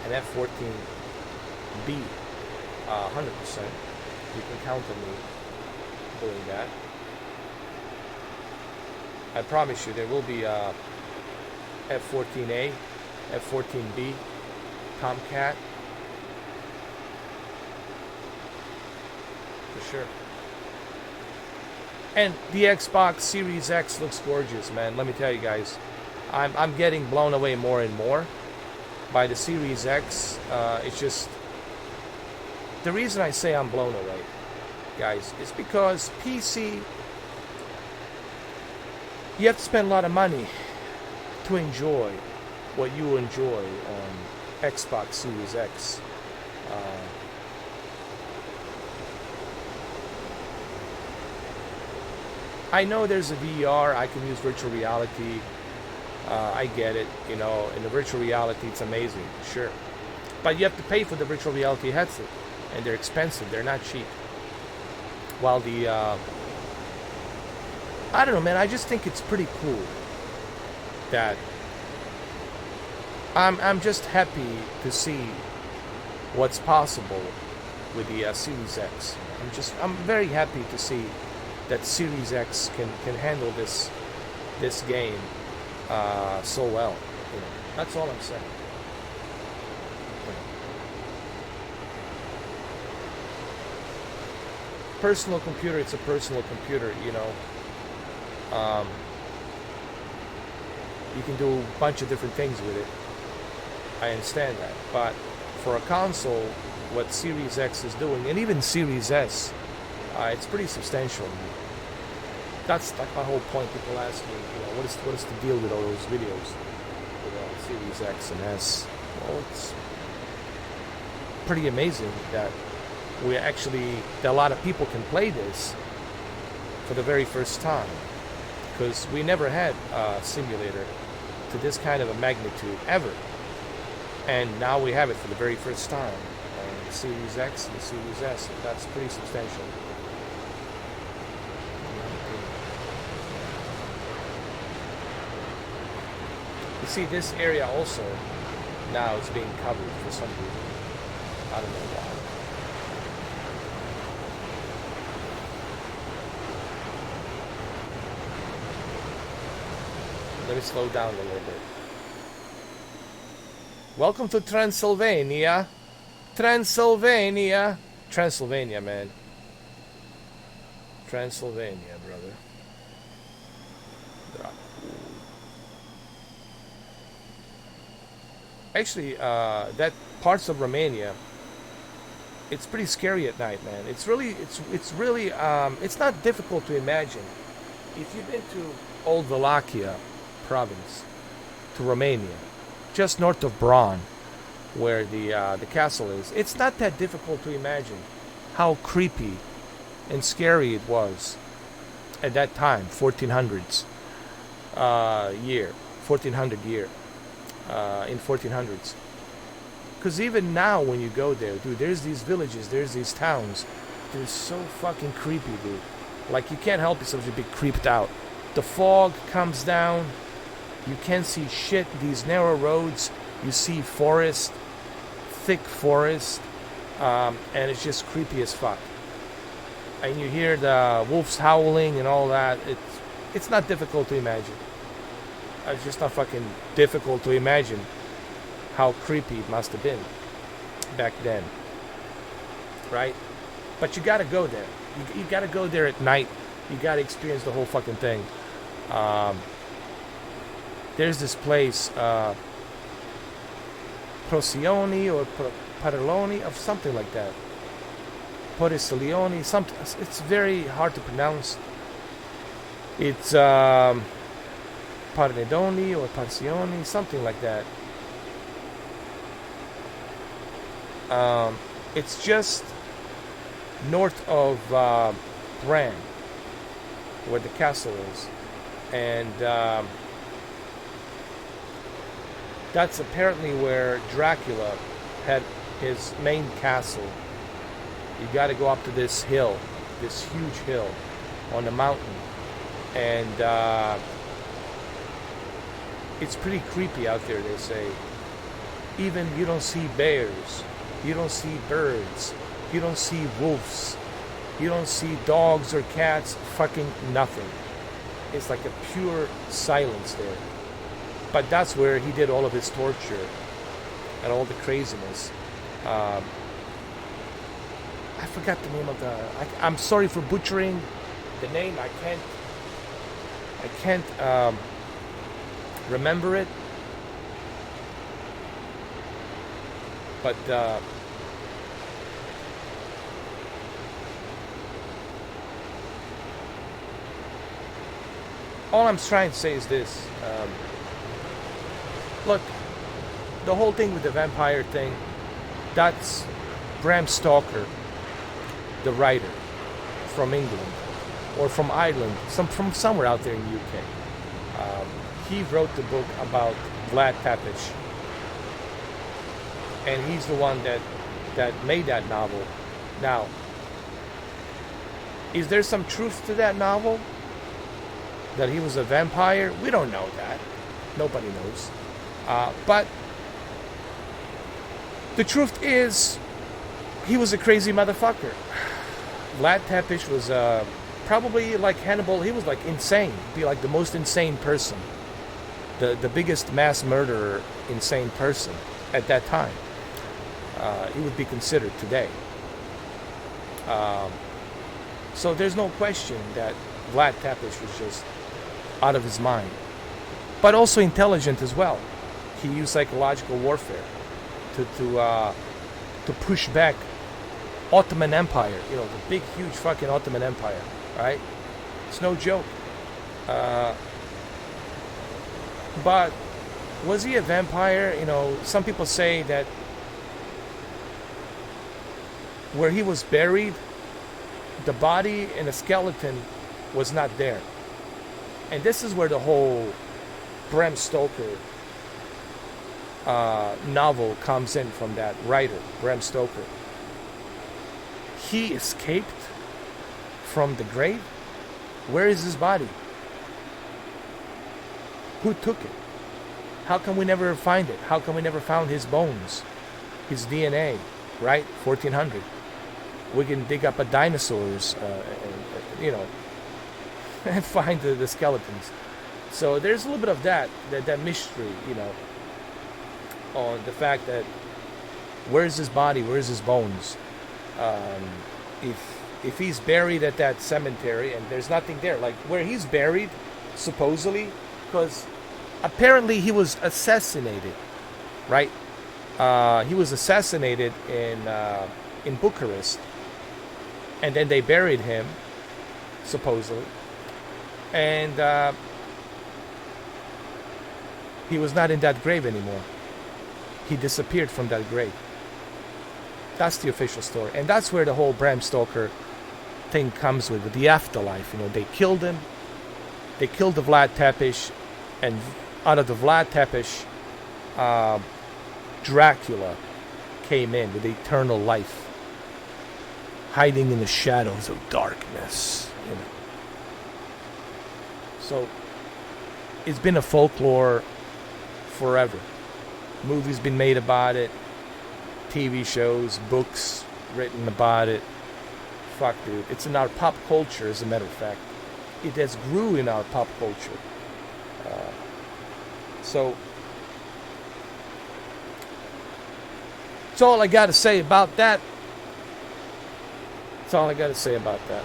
Speaker 1: and F-14B. 100%. You can count on me doing that. I promise you, there will be F-14A, F-14B, Tomcat, for sure. And the Xbox Series X looks gorgeous, man. Let me tell you guys, I'm getting blown away more and more by the Series X. It's just, the reason I say I'm blown away, guys, is because PC, you have to spend a lot of money to enjoy what you enjoy on Xbox Series X. I know there's a VR, I can use virtual reality. I get it, you know, in the virtual reality it's amazing, sure. But you have to pay for the virtual reality headset, and they're expensive, they're not cheap. While the, I don't know, man, I just think it's pretty cool that I'm just happy to see what's possible with the Series X. I'm very happy to see that Series X can handle this game so well. You know, that's all I'm saying. Personal computer, it's a personal computer, you know. You can do a bunch of different things with it. I understand that, but for a console, what Series X is doing, and even Series S, it's pretty substantial. That's like my whole point. People ask me, you know, what is the deal with all those videos with Series X and S? Well, it's pretty amazing that that a lot of people can play this for the very first time, because we never had a simulator to this kind of a magnitude ever, and now we have it for the very first time. The Series X and the Series S, that's pretty substantial. You see, this area also now is being covered for some reason. I don't know why. Let me slow down a little bit. Welcome to Transylvania. Transylvania, man. Transylvania, brother. Dracula. Actually, that parts of Romania, it's pretty scary at night, man. It's really, it's not difficult to imagine. If you've been to Old Wallachia province, to Romania, just north of Braun, where the castle is, it's not that difficult to imagine how creepy and scary it was at that time, 1400s year, 1400 year, in 1400s. Because even now when you go there, dude, there's these villages, there's these towns, they're so fucking creepy, dude. Like, you can't help yourself to be creeped out. The fog comes down, you can't see shit, these narrow roads, you see forest, thick forest, and it's just creepy as fuck. And you hear the wolves howling and all that. It's not difficult to imagine. It's just not fucking difficult to imagine how creepy it must have been back then, right? But you gotta go there. You gotta go there at night. You gotta experience the whole fucking thing. There's this place, Procyon or Paroloni, of something like that. Poricilioni, something. It's very hard to pronounce. It's Parnedoni or Parsioni, something like that. It's just north of Bran, where the castle is, and that's apparently where Dracula had his main castle. You got to go up to this hill, this huge hill on the mountain, and it's pretty creepy out there, they say. Even you don't see bears, you don't see birds, you don't see wolves, you don't see dogs or cats, fucking nothing. It's like a pure silence there. But that's where he did all of his torture and all the craziness. I forgot the name of the... I'm sorry for butchering the name. I can't remember it. But all I'm trying to say is this. Look, the whole thing with the vampire thing, that's Bram Stoker, the writer from England or from Ireland, from somewhere out there in the UK. He wrote the book about Vlad Tepes, and he's the one that made that novel. Now, is there some truth to that novel? That he was a vampire? We don't know that. Nobody knows. But the truth is, he was a crazy motherfucker. Vlad Tepes was probably like Hannibal. He was like insane. Be like the most insane person, the biggest mass murderer, insane person at that time. He would be considered today. So there's no question that Vlad Tepes was just out of his mind, but also intelligent as well. He used psychological warfare to push back Ottoman Empire. You know, the big, huge fucking Ottoman Empire, right? It's no joke. But Was he a vampire? You know, some people say that where he was buried, the body and the skeleton was not there. And this is where the whole Bram Stoker novel comes in from, that writer, Bram Stoker. He escaped from the grave. Where is his body? Who took it? How come we never find it? How come we never found his bones, his DNA, right? 1400. We can dig up a dinosaurs, you know, and find the skeletons. So there's a little bit of that mystery, you know, on the fact that where's his body, where's his bones? If he's buried at that cemetery and there's nothing there, like where he's buried, supposedly, because apparently he was assassinated, right? He was assassinated in Bucharest, and then they buried him, supposedly, and he was not in that grave anymore. He disappeared from that grave. That's the official story, and that's where the whole Bram Stoker thing comes with the afterlife. You know, they killed him. They killed the Vlad Tepes, and out of the Vlad Tepes, Dracula came in with eternal life, hiding in the shadows of darkness. You know. So it's been a folklore forever. Movies been made about it, TV shows, books written about it. Fuck, dude. It's in our pop culture, as a matter of fact. It has grew in our pop culture. So that's all I got to say about that. That's all I got to say about that.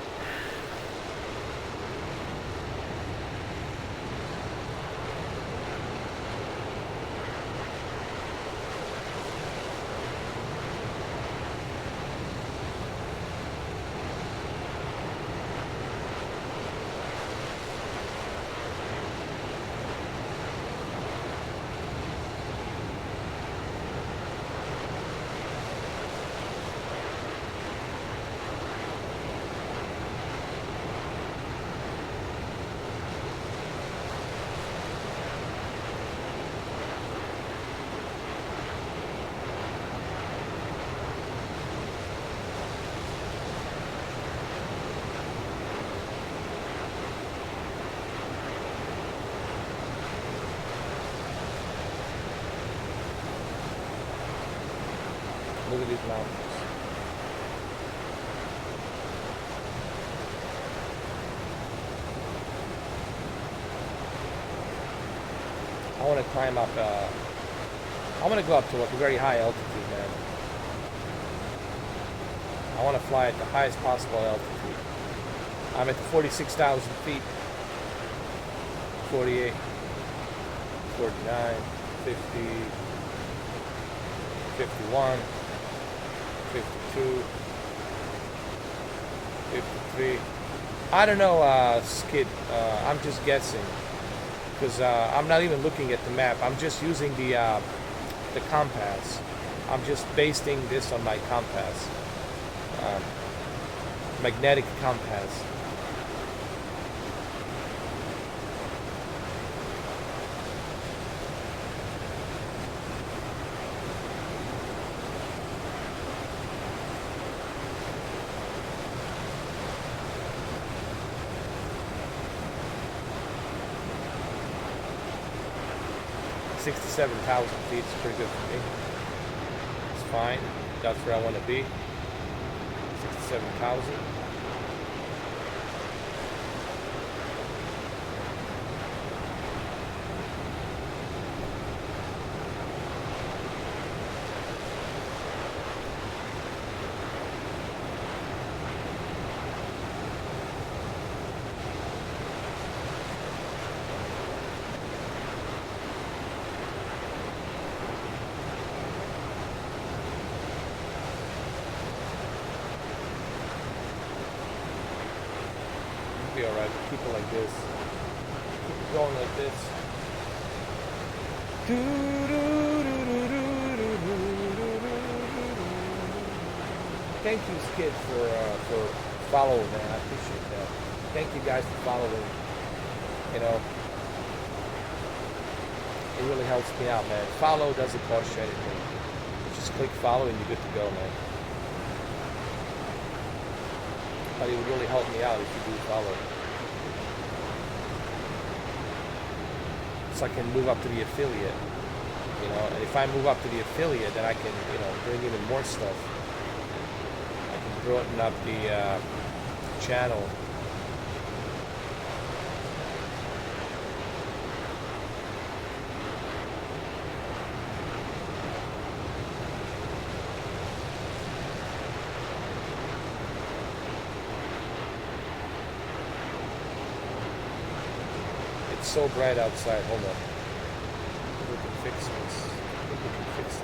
Speaker 1: Look at these mountains. I want to climb up, I want to go up to like a very high altitude, man. I want to fly at the highest possible altitude. I'm at the 46,000 feet. 48, 49, 50, 51, 52, 53. I don't know, Skid. I'm just guessing. Because I'm not even looking at the map. I'm just using the compass. I'm just basing this on my compass. Magnetic compass. $67,000 feet is pretty good for me. It's fine. That's where I want to be. 67,000. Be alright, keep it like this. Keep it going like this. Thank you, Skid, for following, man. I appreciate that. Thank you guys for following. You know, it really helps me out, man. Follow doesn't cost you anything. Just click follow and you're good to go, man. But it would really help me out if you do follow. So I can move up to the affiliate, you know. And if I move up to the affiliate, then I can, you know, bring even more stuff. I can broaden up the channel. So bright outside. Hold on. We can fix this. I think we can fix it.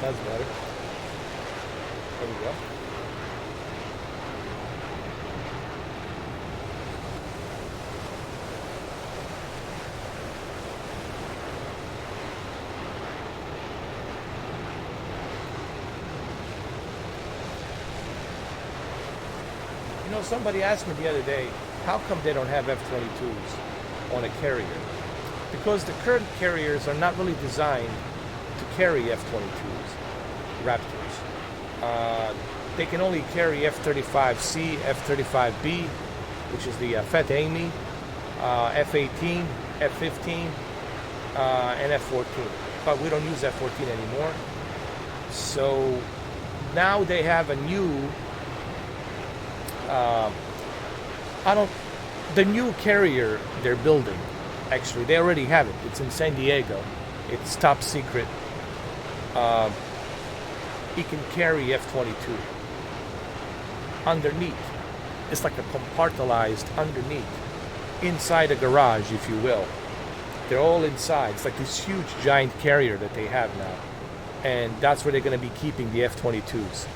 Speaker 1: That's better. There we go. You know, somebody asked me the other day, how come they don't have F-22s on a carrier? Because the current carriers are not really designed to carry F-22s, Raptors. They can only carry F-35C, F-35B, which is the Fat Amy, F-18, F-15, and F-14. But we don't use F-14 anymore. So now they have a new, the new carrier they're building, actually, they already have it. It's in San Diego. It's top secret. It can carry F-22 underneath. It's like a compartmentalized underneath, inside a garage, if you will. They're all inside. It's like this huge giant carrier that they have now, and that's where they're going to be keeping the F-22s.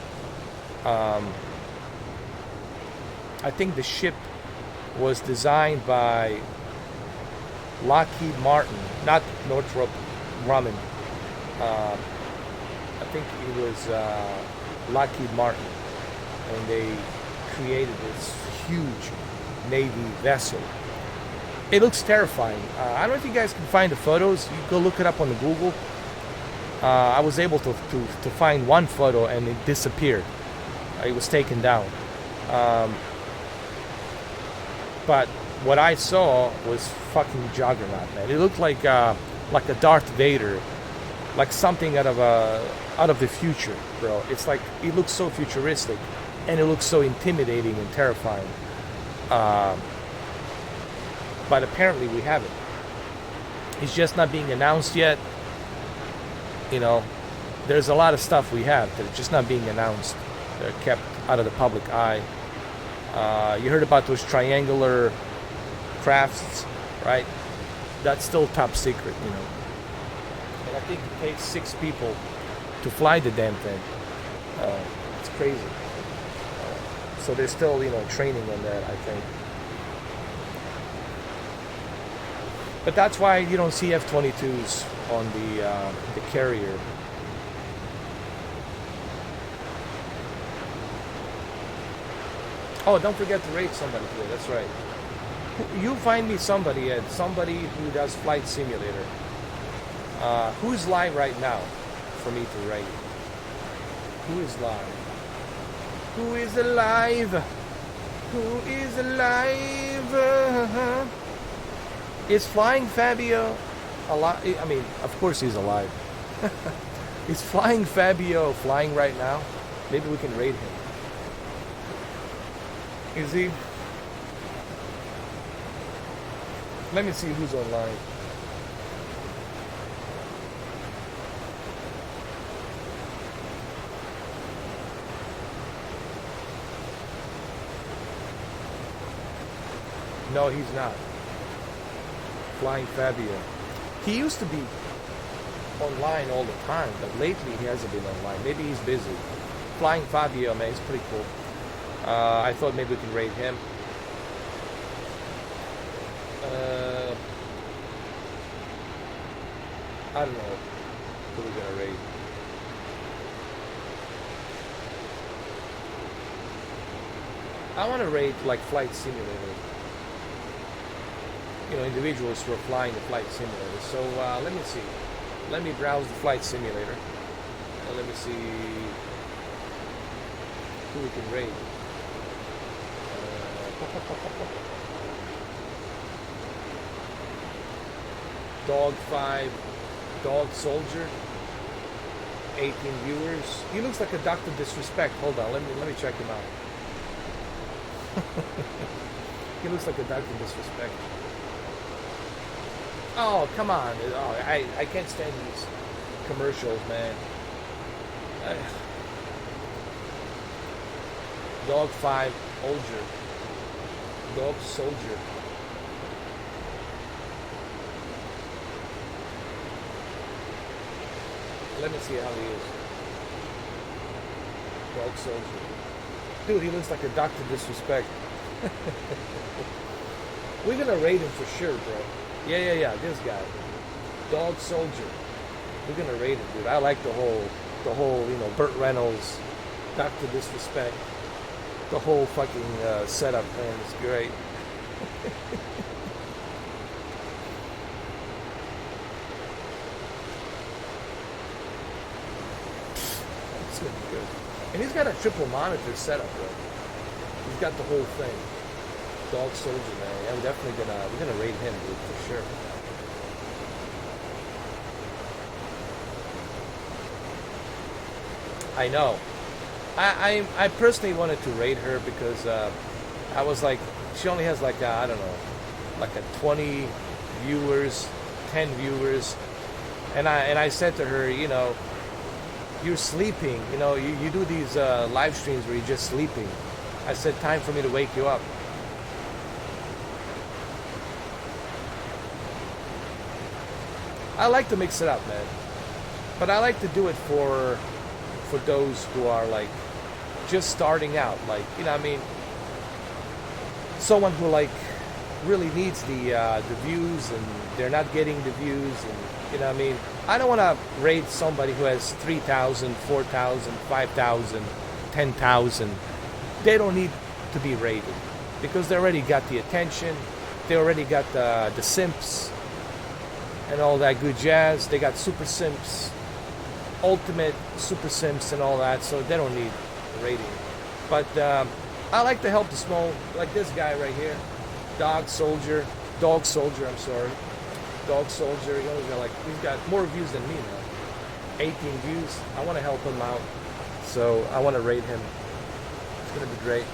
Speaker 1: I think the ship was designed by Lockheed Martin, not Northrop Grumman. I think it was Lockheed Martin, and they created this huge Navy vessel. It looks terrifying. I don't know if you guys can find the photos. You go look it up on the Google. I was able to find one photo, and it disappeared. It was taken down. But what I saw was fucking juggernaut, man. It looked like a Darth Vader, like something out of the future, bro. It's like, it looks so futuristic, and it looks so intimidating and terrifying. But apparently we have it. It's just not being announced yet. You know, there's a lot of stuff we have that are just not being announced. They're kept out of the public eye. You heard about those triangular crafts, right? That's still top secret, you know. And I think it takes 6 people to fly the damn thing. It's crazy. So they're still, you know, training on that, I think. But that's why you don't see F-22s on the carrier. Oh, don't forget to rate somebody today. That's right. You find me somebody who does Flight Simulator. Who's live right now for me to rate? Who is live? Who is alive? Who is alive? Is Flying Fabio alive? I mean, of course he's alive. Is Flying Fabio flying right now? Maybe we can rate him. Is he? Let me see who's online. No, he's not. Flying Fabio. He used to be online all the time, but lately he hasn't been online. Maybe he's busy. Flying Fabio, man, he's pretty cool. I thought maybe we can raid him. I don't know who we're gonna raid. I want to raid like Flight Simulator. You know, individuals who are flying the Flight Simulator. So let me see. Let me browse the Flight Simulator. And let me see who we can raid. Dog 5, Dog Soldier, 18 viewers. He looks like a Dr. Disrespect. Hold on, let me check him out. He looks like a Dr. Disrespect. Oh, come on. Oh, I can't stand these commercials, man. Dog 5, Soldier. Dog Soldier. Let me see how he is. Dog Soldier. Dude, he looks like a Dr. Disrespect. We're gonna raid him for sure, bro. Yeah, this guy. Dog Soldier. We're gonna raid him, dude. I like the whole, you know, Burt Reynolds, Dr. Disrespect. The whole fucking setup, man. It's great. It's gonna be good. And he's got a triple monitor setup, bro. He's got the whole thing. Dog Soldier, man. Yeah, we're gonna raid him, dude, for sure. I know. I personally wanted to raid her because I was like, she only has like I don't know, like a 20 viewers, 10 viewers, and I said to her, you know, you're sleeping, you know, you do these live streams where you're just sleeping. I said, time for me to wake you up. I like to mix it up, man, but I like to do it for those who are like just starting out, like, you know what I mean, someone who like really needs the views and they're not getting the views, and you know what I mean. I don't want to raid somebody who has 3,000, 4,000, 5,000, 10,000. They don't need to be raided because they already got the attention, they already got the simps and all that good jazz. They got super simps, ultimate super simps and all that, so they don't need rating. But I like to help the small, like this guy right here, Dog Soldier, I'm sorry, Dog Soldier. He's got more views than me now, 18 views. I want to help him out, so I want to rate him. It's gonna be great.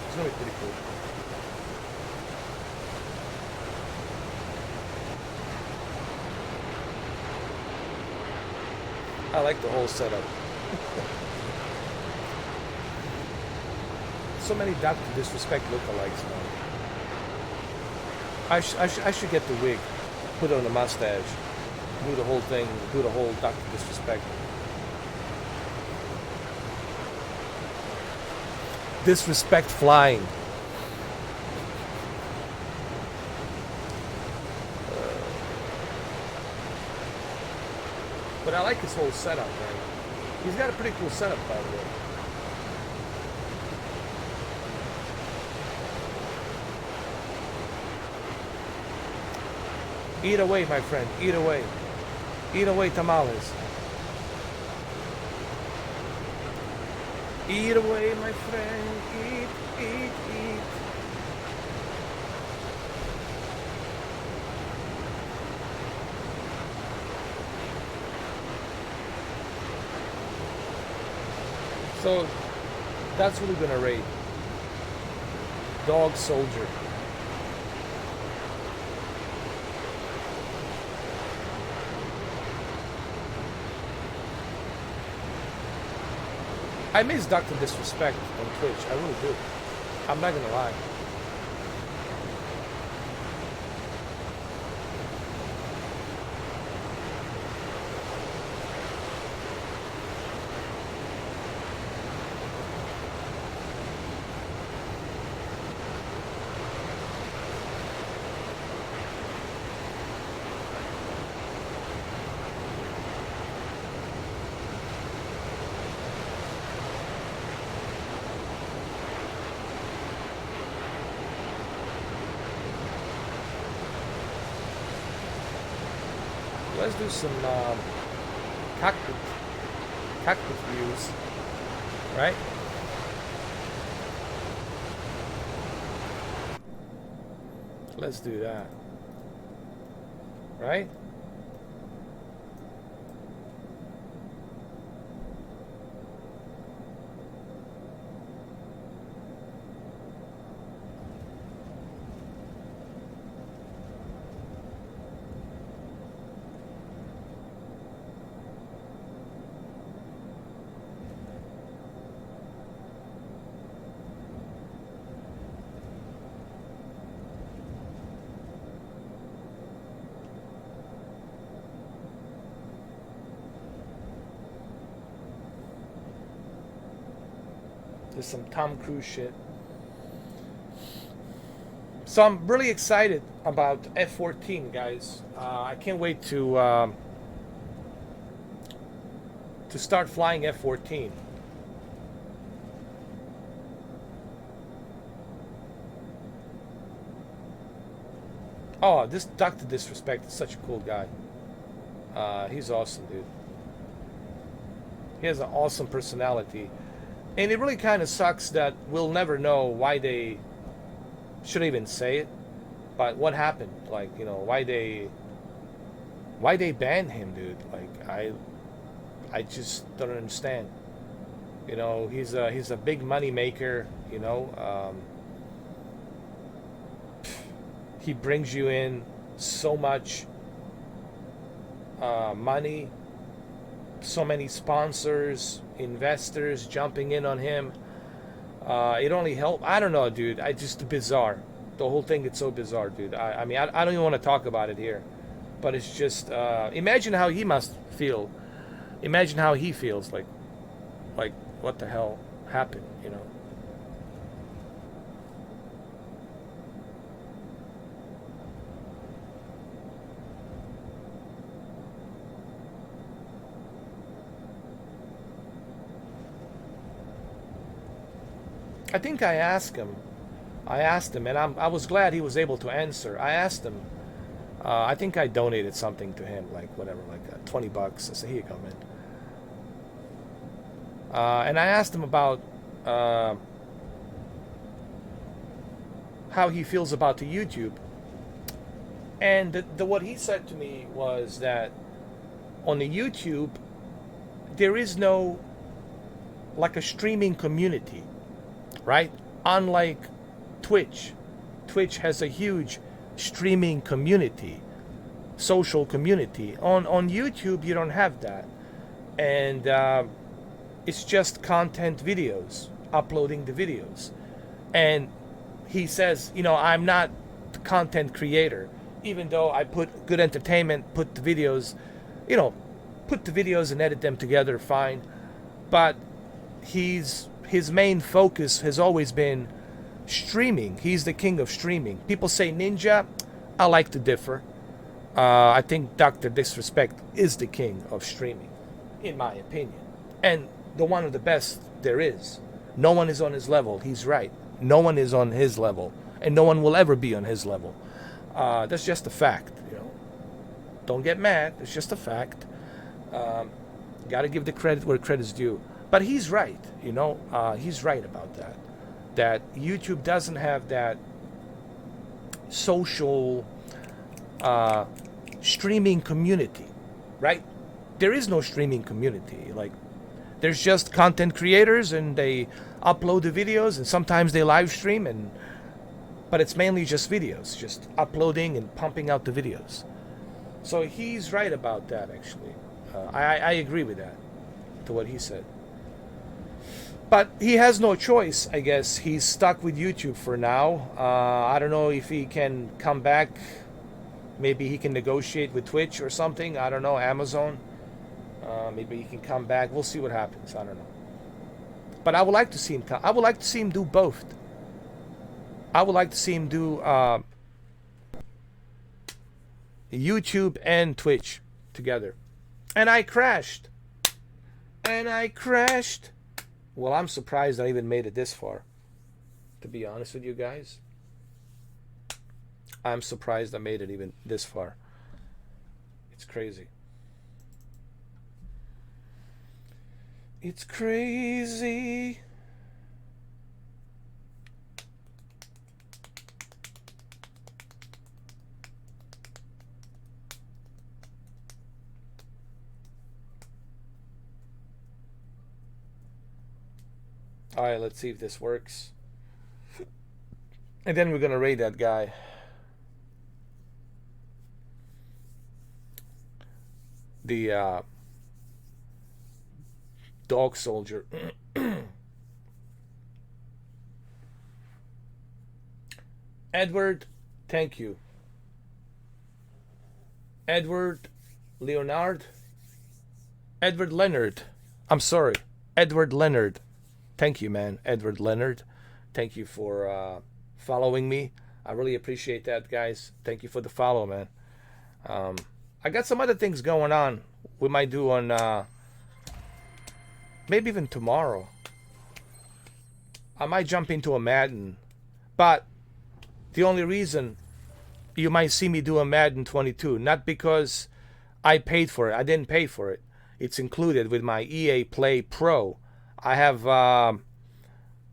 Speaker 1: It's gonna be pretty cool. I like the whole setup. So many Dr. Disrespect lookalikes now. I should get the wig, put on a mustache, do the whole thing, do the whole Dr. Disrespect. Disrespect flying. But I like his whole setup, man. He's got a pretty cool setup, by the way. Eat away, my friend. Eat away. Eat away, tamales. Eat away, my friend. Eat, eat, eat. So that's what we're gonna raid. Dog Soldier. I miss Dr. Disrespect on Twitch. I really do. I'm not gonna lie. Let's do some cockpit views, right? Let's do that, right? There's some Tom Cruise shit. So I'm really excited about F-14, guys. I can't wait to start flying F-14. Oh, this Dr. Disrespect is such a cool guy. He's awesome, dude. He has an awesome personality. And it really kind of sucks that we'll never know why they should even say it. But what happened? Like, you know, why they banned him, dude? Like, I just don't understand. You know, he's a big money maker, you know. He brings you in so much money, so many sponsors, investors jumping in on him. It only helped. I don't know, dude. I just bizarre. The whole thing is so bizarre, dude. I mean, I don't even want to talk about it here, but it's just imagine how he must feel. Imagine how he feels. Like what the hell happened, you know? I think I asked him, and I was glad he was able to answer. I asked him. I think I donated something to him, like whatever, like $20. I said, "Here you go, man." And I asked him about how he feels about the YouTube, and what he said to me was that on the YouTube there is no like a streaming community. Right? Unlike Twitch. Twitch has a huge streaming community, social community. On YouTube, you don't have that. And it's just content videos, uploading the videos. And he says, you know, I'm not the content creator, even though I put good entertainment, put the videos, you know, put the videos and edit them together, fine. But his main focus has always been streaming. He's the king of streaming. People say ninja. I like to differ. I think Dr. Disrespect is the king of streaming, in my opinion. And the one of the best there is. No one is on his level. He's right. No one is on his level. And no one will ever be on his level. That's just a fact, you know. Don't get mad. It's just a fact. Got to give the credit where credit's due. But he's right, you know, he's right about that. That YouTube doesn't have that social streaming community, right? There is no streaming community. Like, there's just content creators and they upload the videos and sometimes they live stream, but it's mainly just videos, just uploading and pumping out the videos. So he's right about that, actually. I agree with that, to what he said. But he has no choice, I guess. He's stuck with YouTube for now. I don't know if he can come back. Maybe he can negotiate with Twitch or something. I don't know. Amazon. Maybe he can come back. We'll see what happens. I don't know. But I would like to see him. I would like to see him do both. I would like to see him do YouTube and Twitch together. And I crashed. And I crashed. Well, I'm surprised I even made it this far. To be honest with you guys. I'm surprised I made it even this far. It's crazy. It's crazy. All right, let's see if this works. And then we're going to raid that guy. The dog soldier. Edward, thank you. Edward Leonard. Edward Leonard. I'm sorry. Edward Leonard. Thank you, man. Edward Leonard. Thank you for following me. I really appreciate that, guys. Thank you for the follow, man. I got some other things going on. We might do on maybe even tomorrow. I might jump into a Madden. But the only reason you might see me do a Madden 22, not because I paid for it. I didn't pay for it. It's included with my EA Play Pro. I have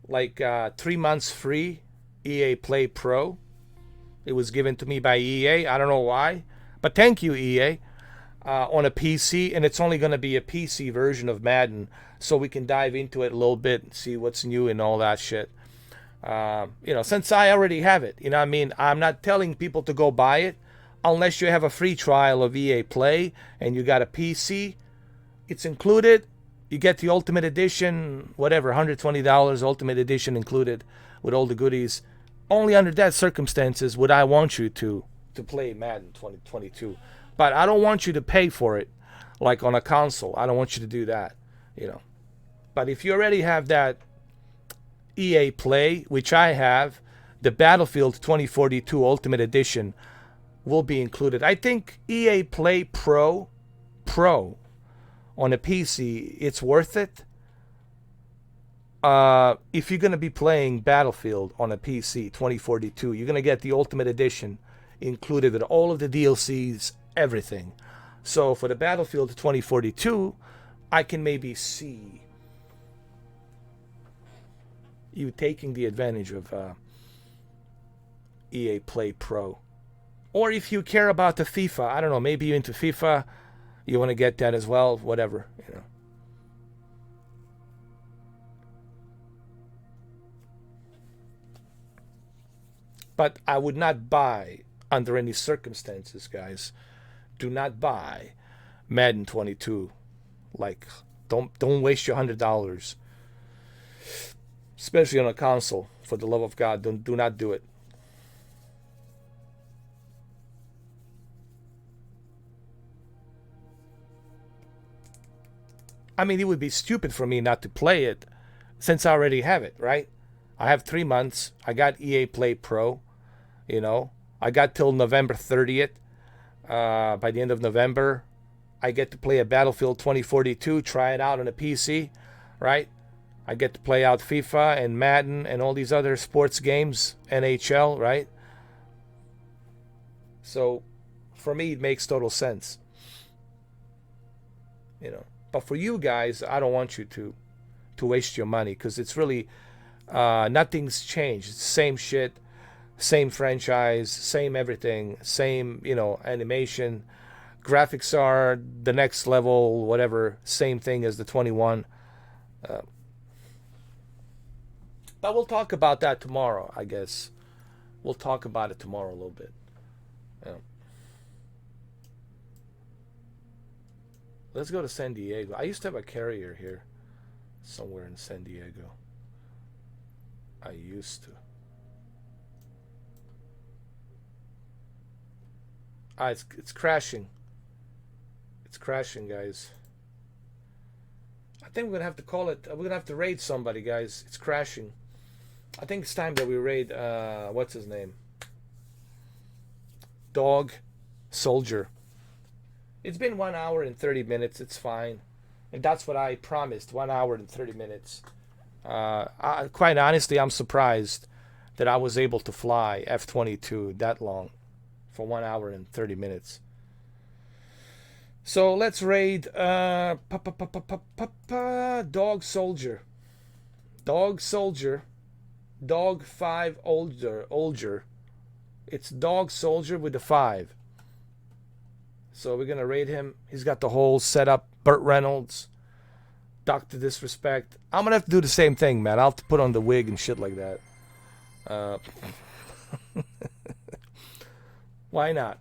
Speaker 1: like 3 months free EA Play Pro. It was given to me by EA. I don't know why. But thank you, EA. On a PC. And it's only going to be a PC version of Madden. So we can dive into it a little bit and see what's new and all that shit. You know, since I already have it. You know what I mean? I'm not telling people to go buy it. Unless you have a free trial of EA Play. And you got a PC. It's included. You get the Ultimate Edition, whatever, $120 Ultimate Edition included with all the goodies. Only under that circumstances would I want you to play Madden 2022. But I don't want you to pay for it like on a console. I don't want you to do that, you know. But if you already have that EA Play, which I have, the Battlefield 2042 Ultimate Edition will be included. I think EA Play Pro on a PC, it's worth it. If you're going to be playing Battlefield on a PC 2042, you're going to get the Ultimate Edition included with all of the DLCs, everything. So for the Battlefield 2042, I can maybe see you taking the advantage of EA Play Pro. Or if you care about the FIFA, I don't know, maybe you're into FIFA, you want to get that as well, whatever, you know. But I would not buy, under any circumstances, guys, do not buy Madden 22. Like, don't waste your $100, especially on a console. For the love of God, do not do it. I mean, it would be stupid for me not to play it since I already have it, right? I have 3 months. I got EA Play Pro, you know. I got till November 30th. By the end of November, I get to play a Battlefield 2042, try it out on a PC, right? I get to play out FIFA and Madden and all these other sports games, NHL, right? So, for me, it makes total sense. You know. But for you guys, I don't want you to waste your money because it's really nothing's changed. It's the same shit, same franchise, same everything, same, you know, animation. Graphics are the next level, whatever, same thing as the 21. But we'll talk about that tomorrow, I guess. We'll talk about it tomorrow a little bit. Yeah. Let's go to San Diego. I used to have a carrier here. somewhere in San Diego. I used to. It's crashing. It's crashing, guys. I think we're gonna have to call it. We're gonna have to raid somebody, guys. It's crashing. I think it's time that we raid. What's his name? Dog Soldier. It's been 1 hour and 30 minutes. It's fine, and that's what I promised. 1 hour and 30 minutes. Quite honestly, I'm surprised that I was able to fly F-22 that long for 1 hour and 30 minutes. So let's raid Dog Soldier. Dog Soldier. Dog 5 older. It's Dog Soldier with the 5. So we're gonna raid him. He's got the whole setup. Burt Reynolds. Dr. Disrespect. I'm gonna have to do the same thing, man. I'll have to put on the wig and shit like that. Why not?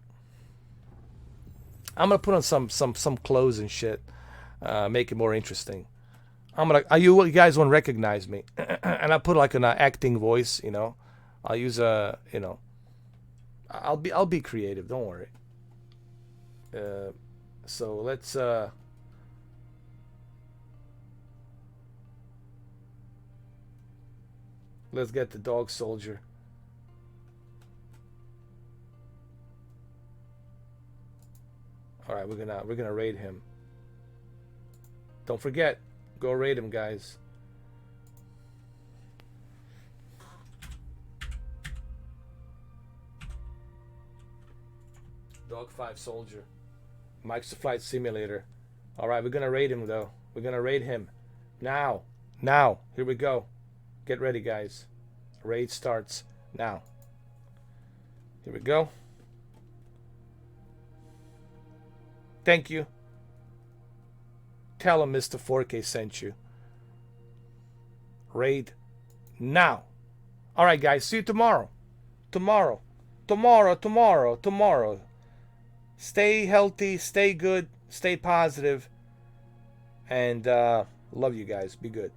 Speaker 1: I'm gonna put on some clothes and shit, make it more interesting. You guys won't recognize me, and I put like an acting voice, you know. I'll use I'll be creative. Don't worry. So let's get the Dog Soldier. All right, we're gonna raid him. Don't forget, go raid him, guys. Dog 5 Soldier. Mike's the Flight Simulator. All right, we're gonna raid him though. We're gonna raid him now. Now, here we go. Get ready, guys. Raid starts now. Here we go. Thank you. Tell him Mr. 4K sent you. Raid now. All right, guys. See you tomorrow. Tomorrow. Stay healthy. Stay good. Stay positive. And love you guys. Be good.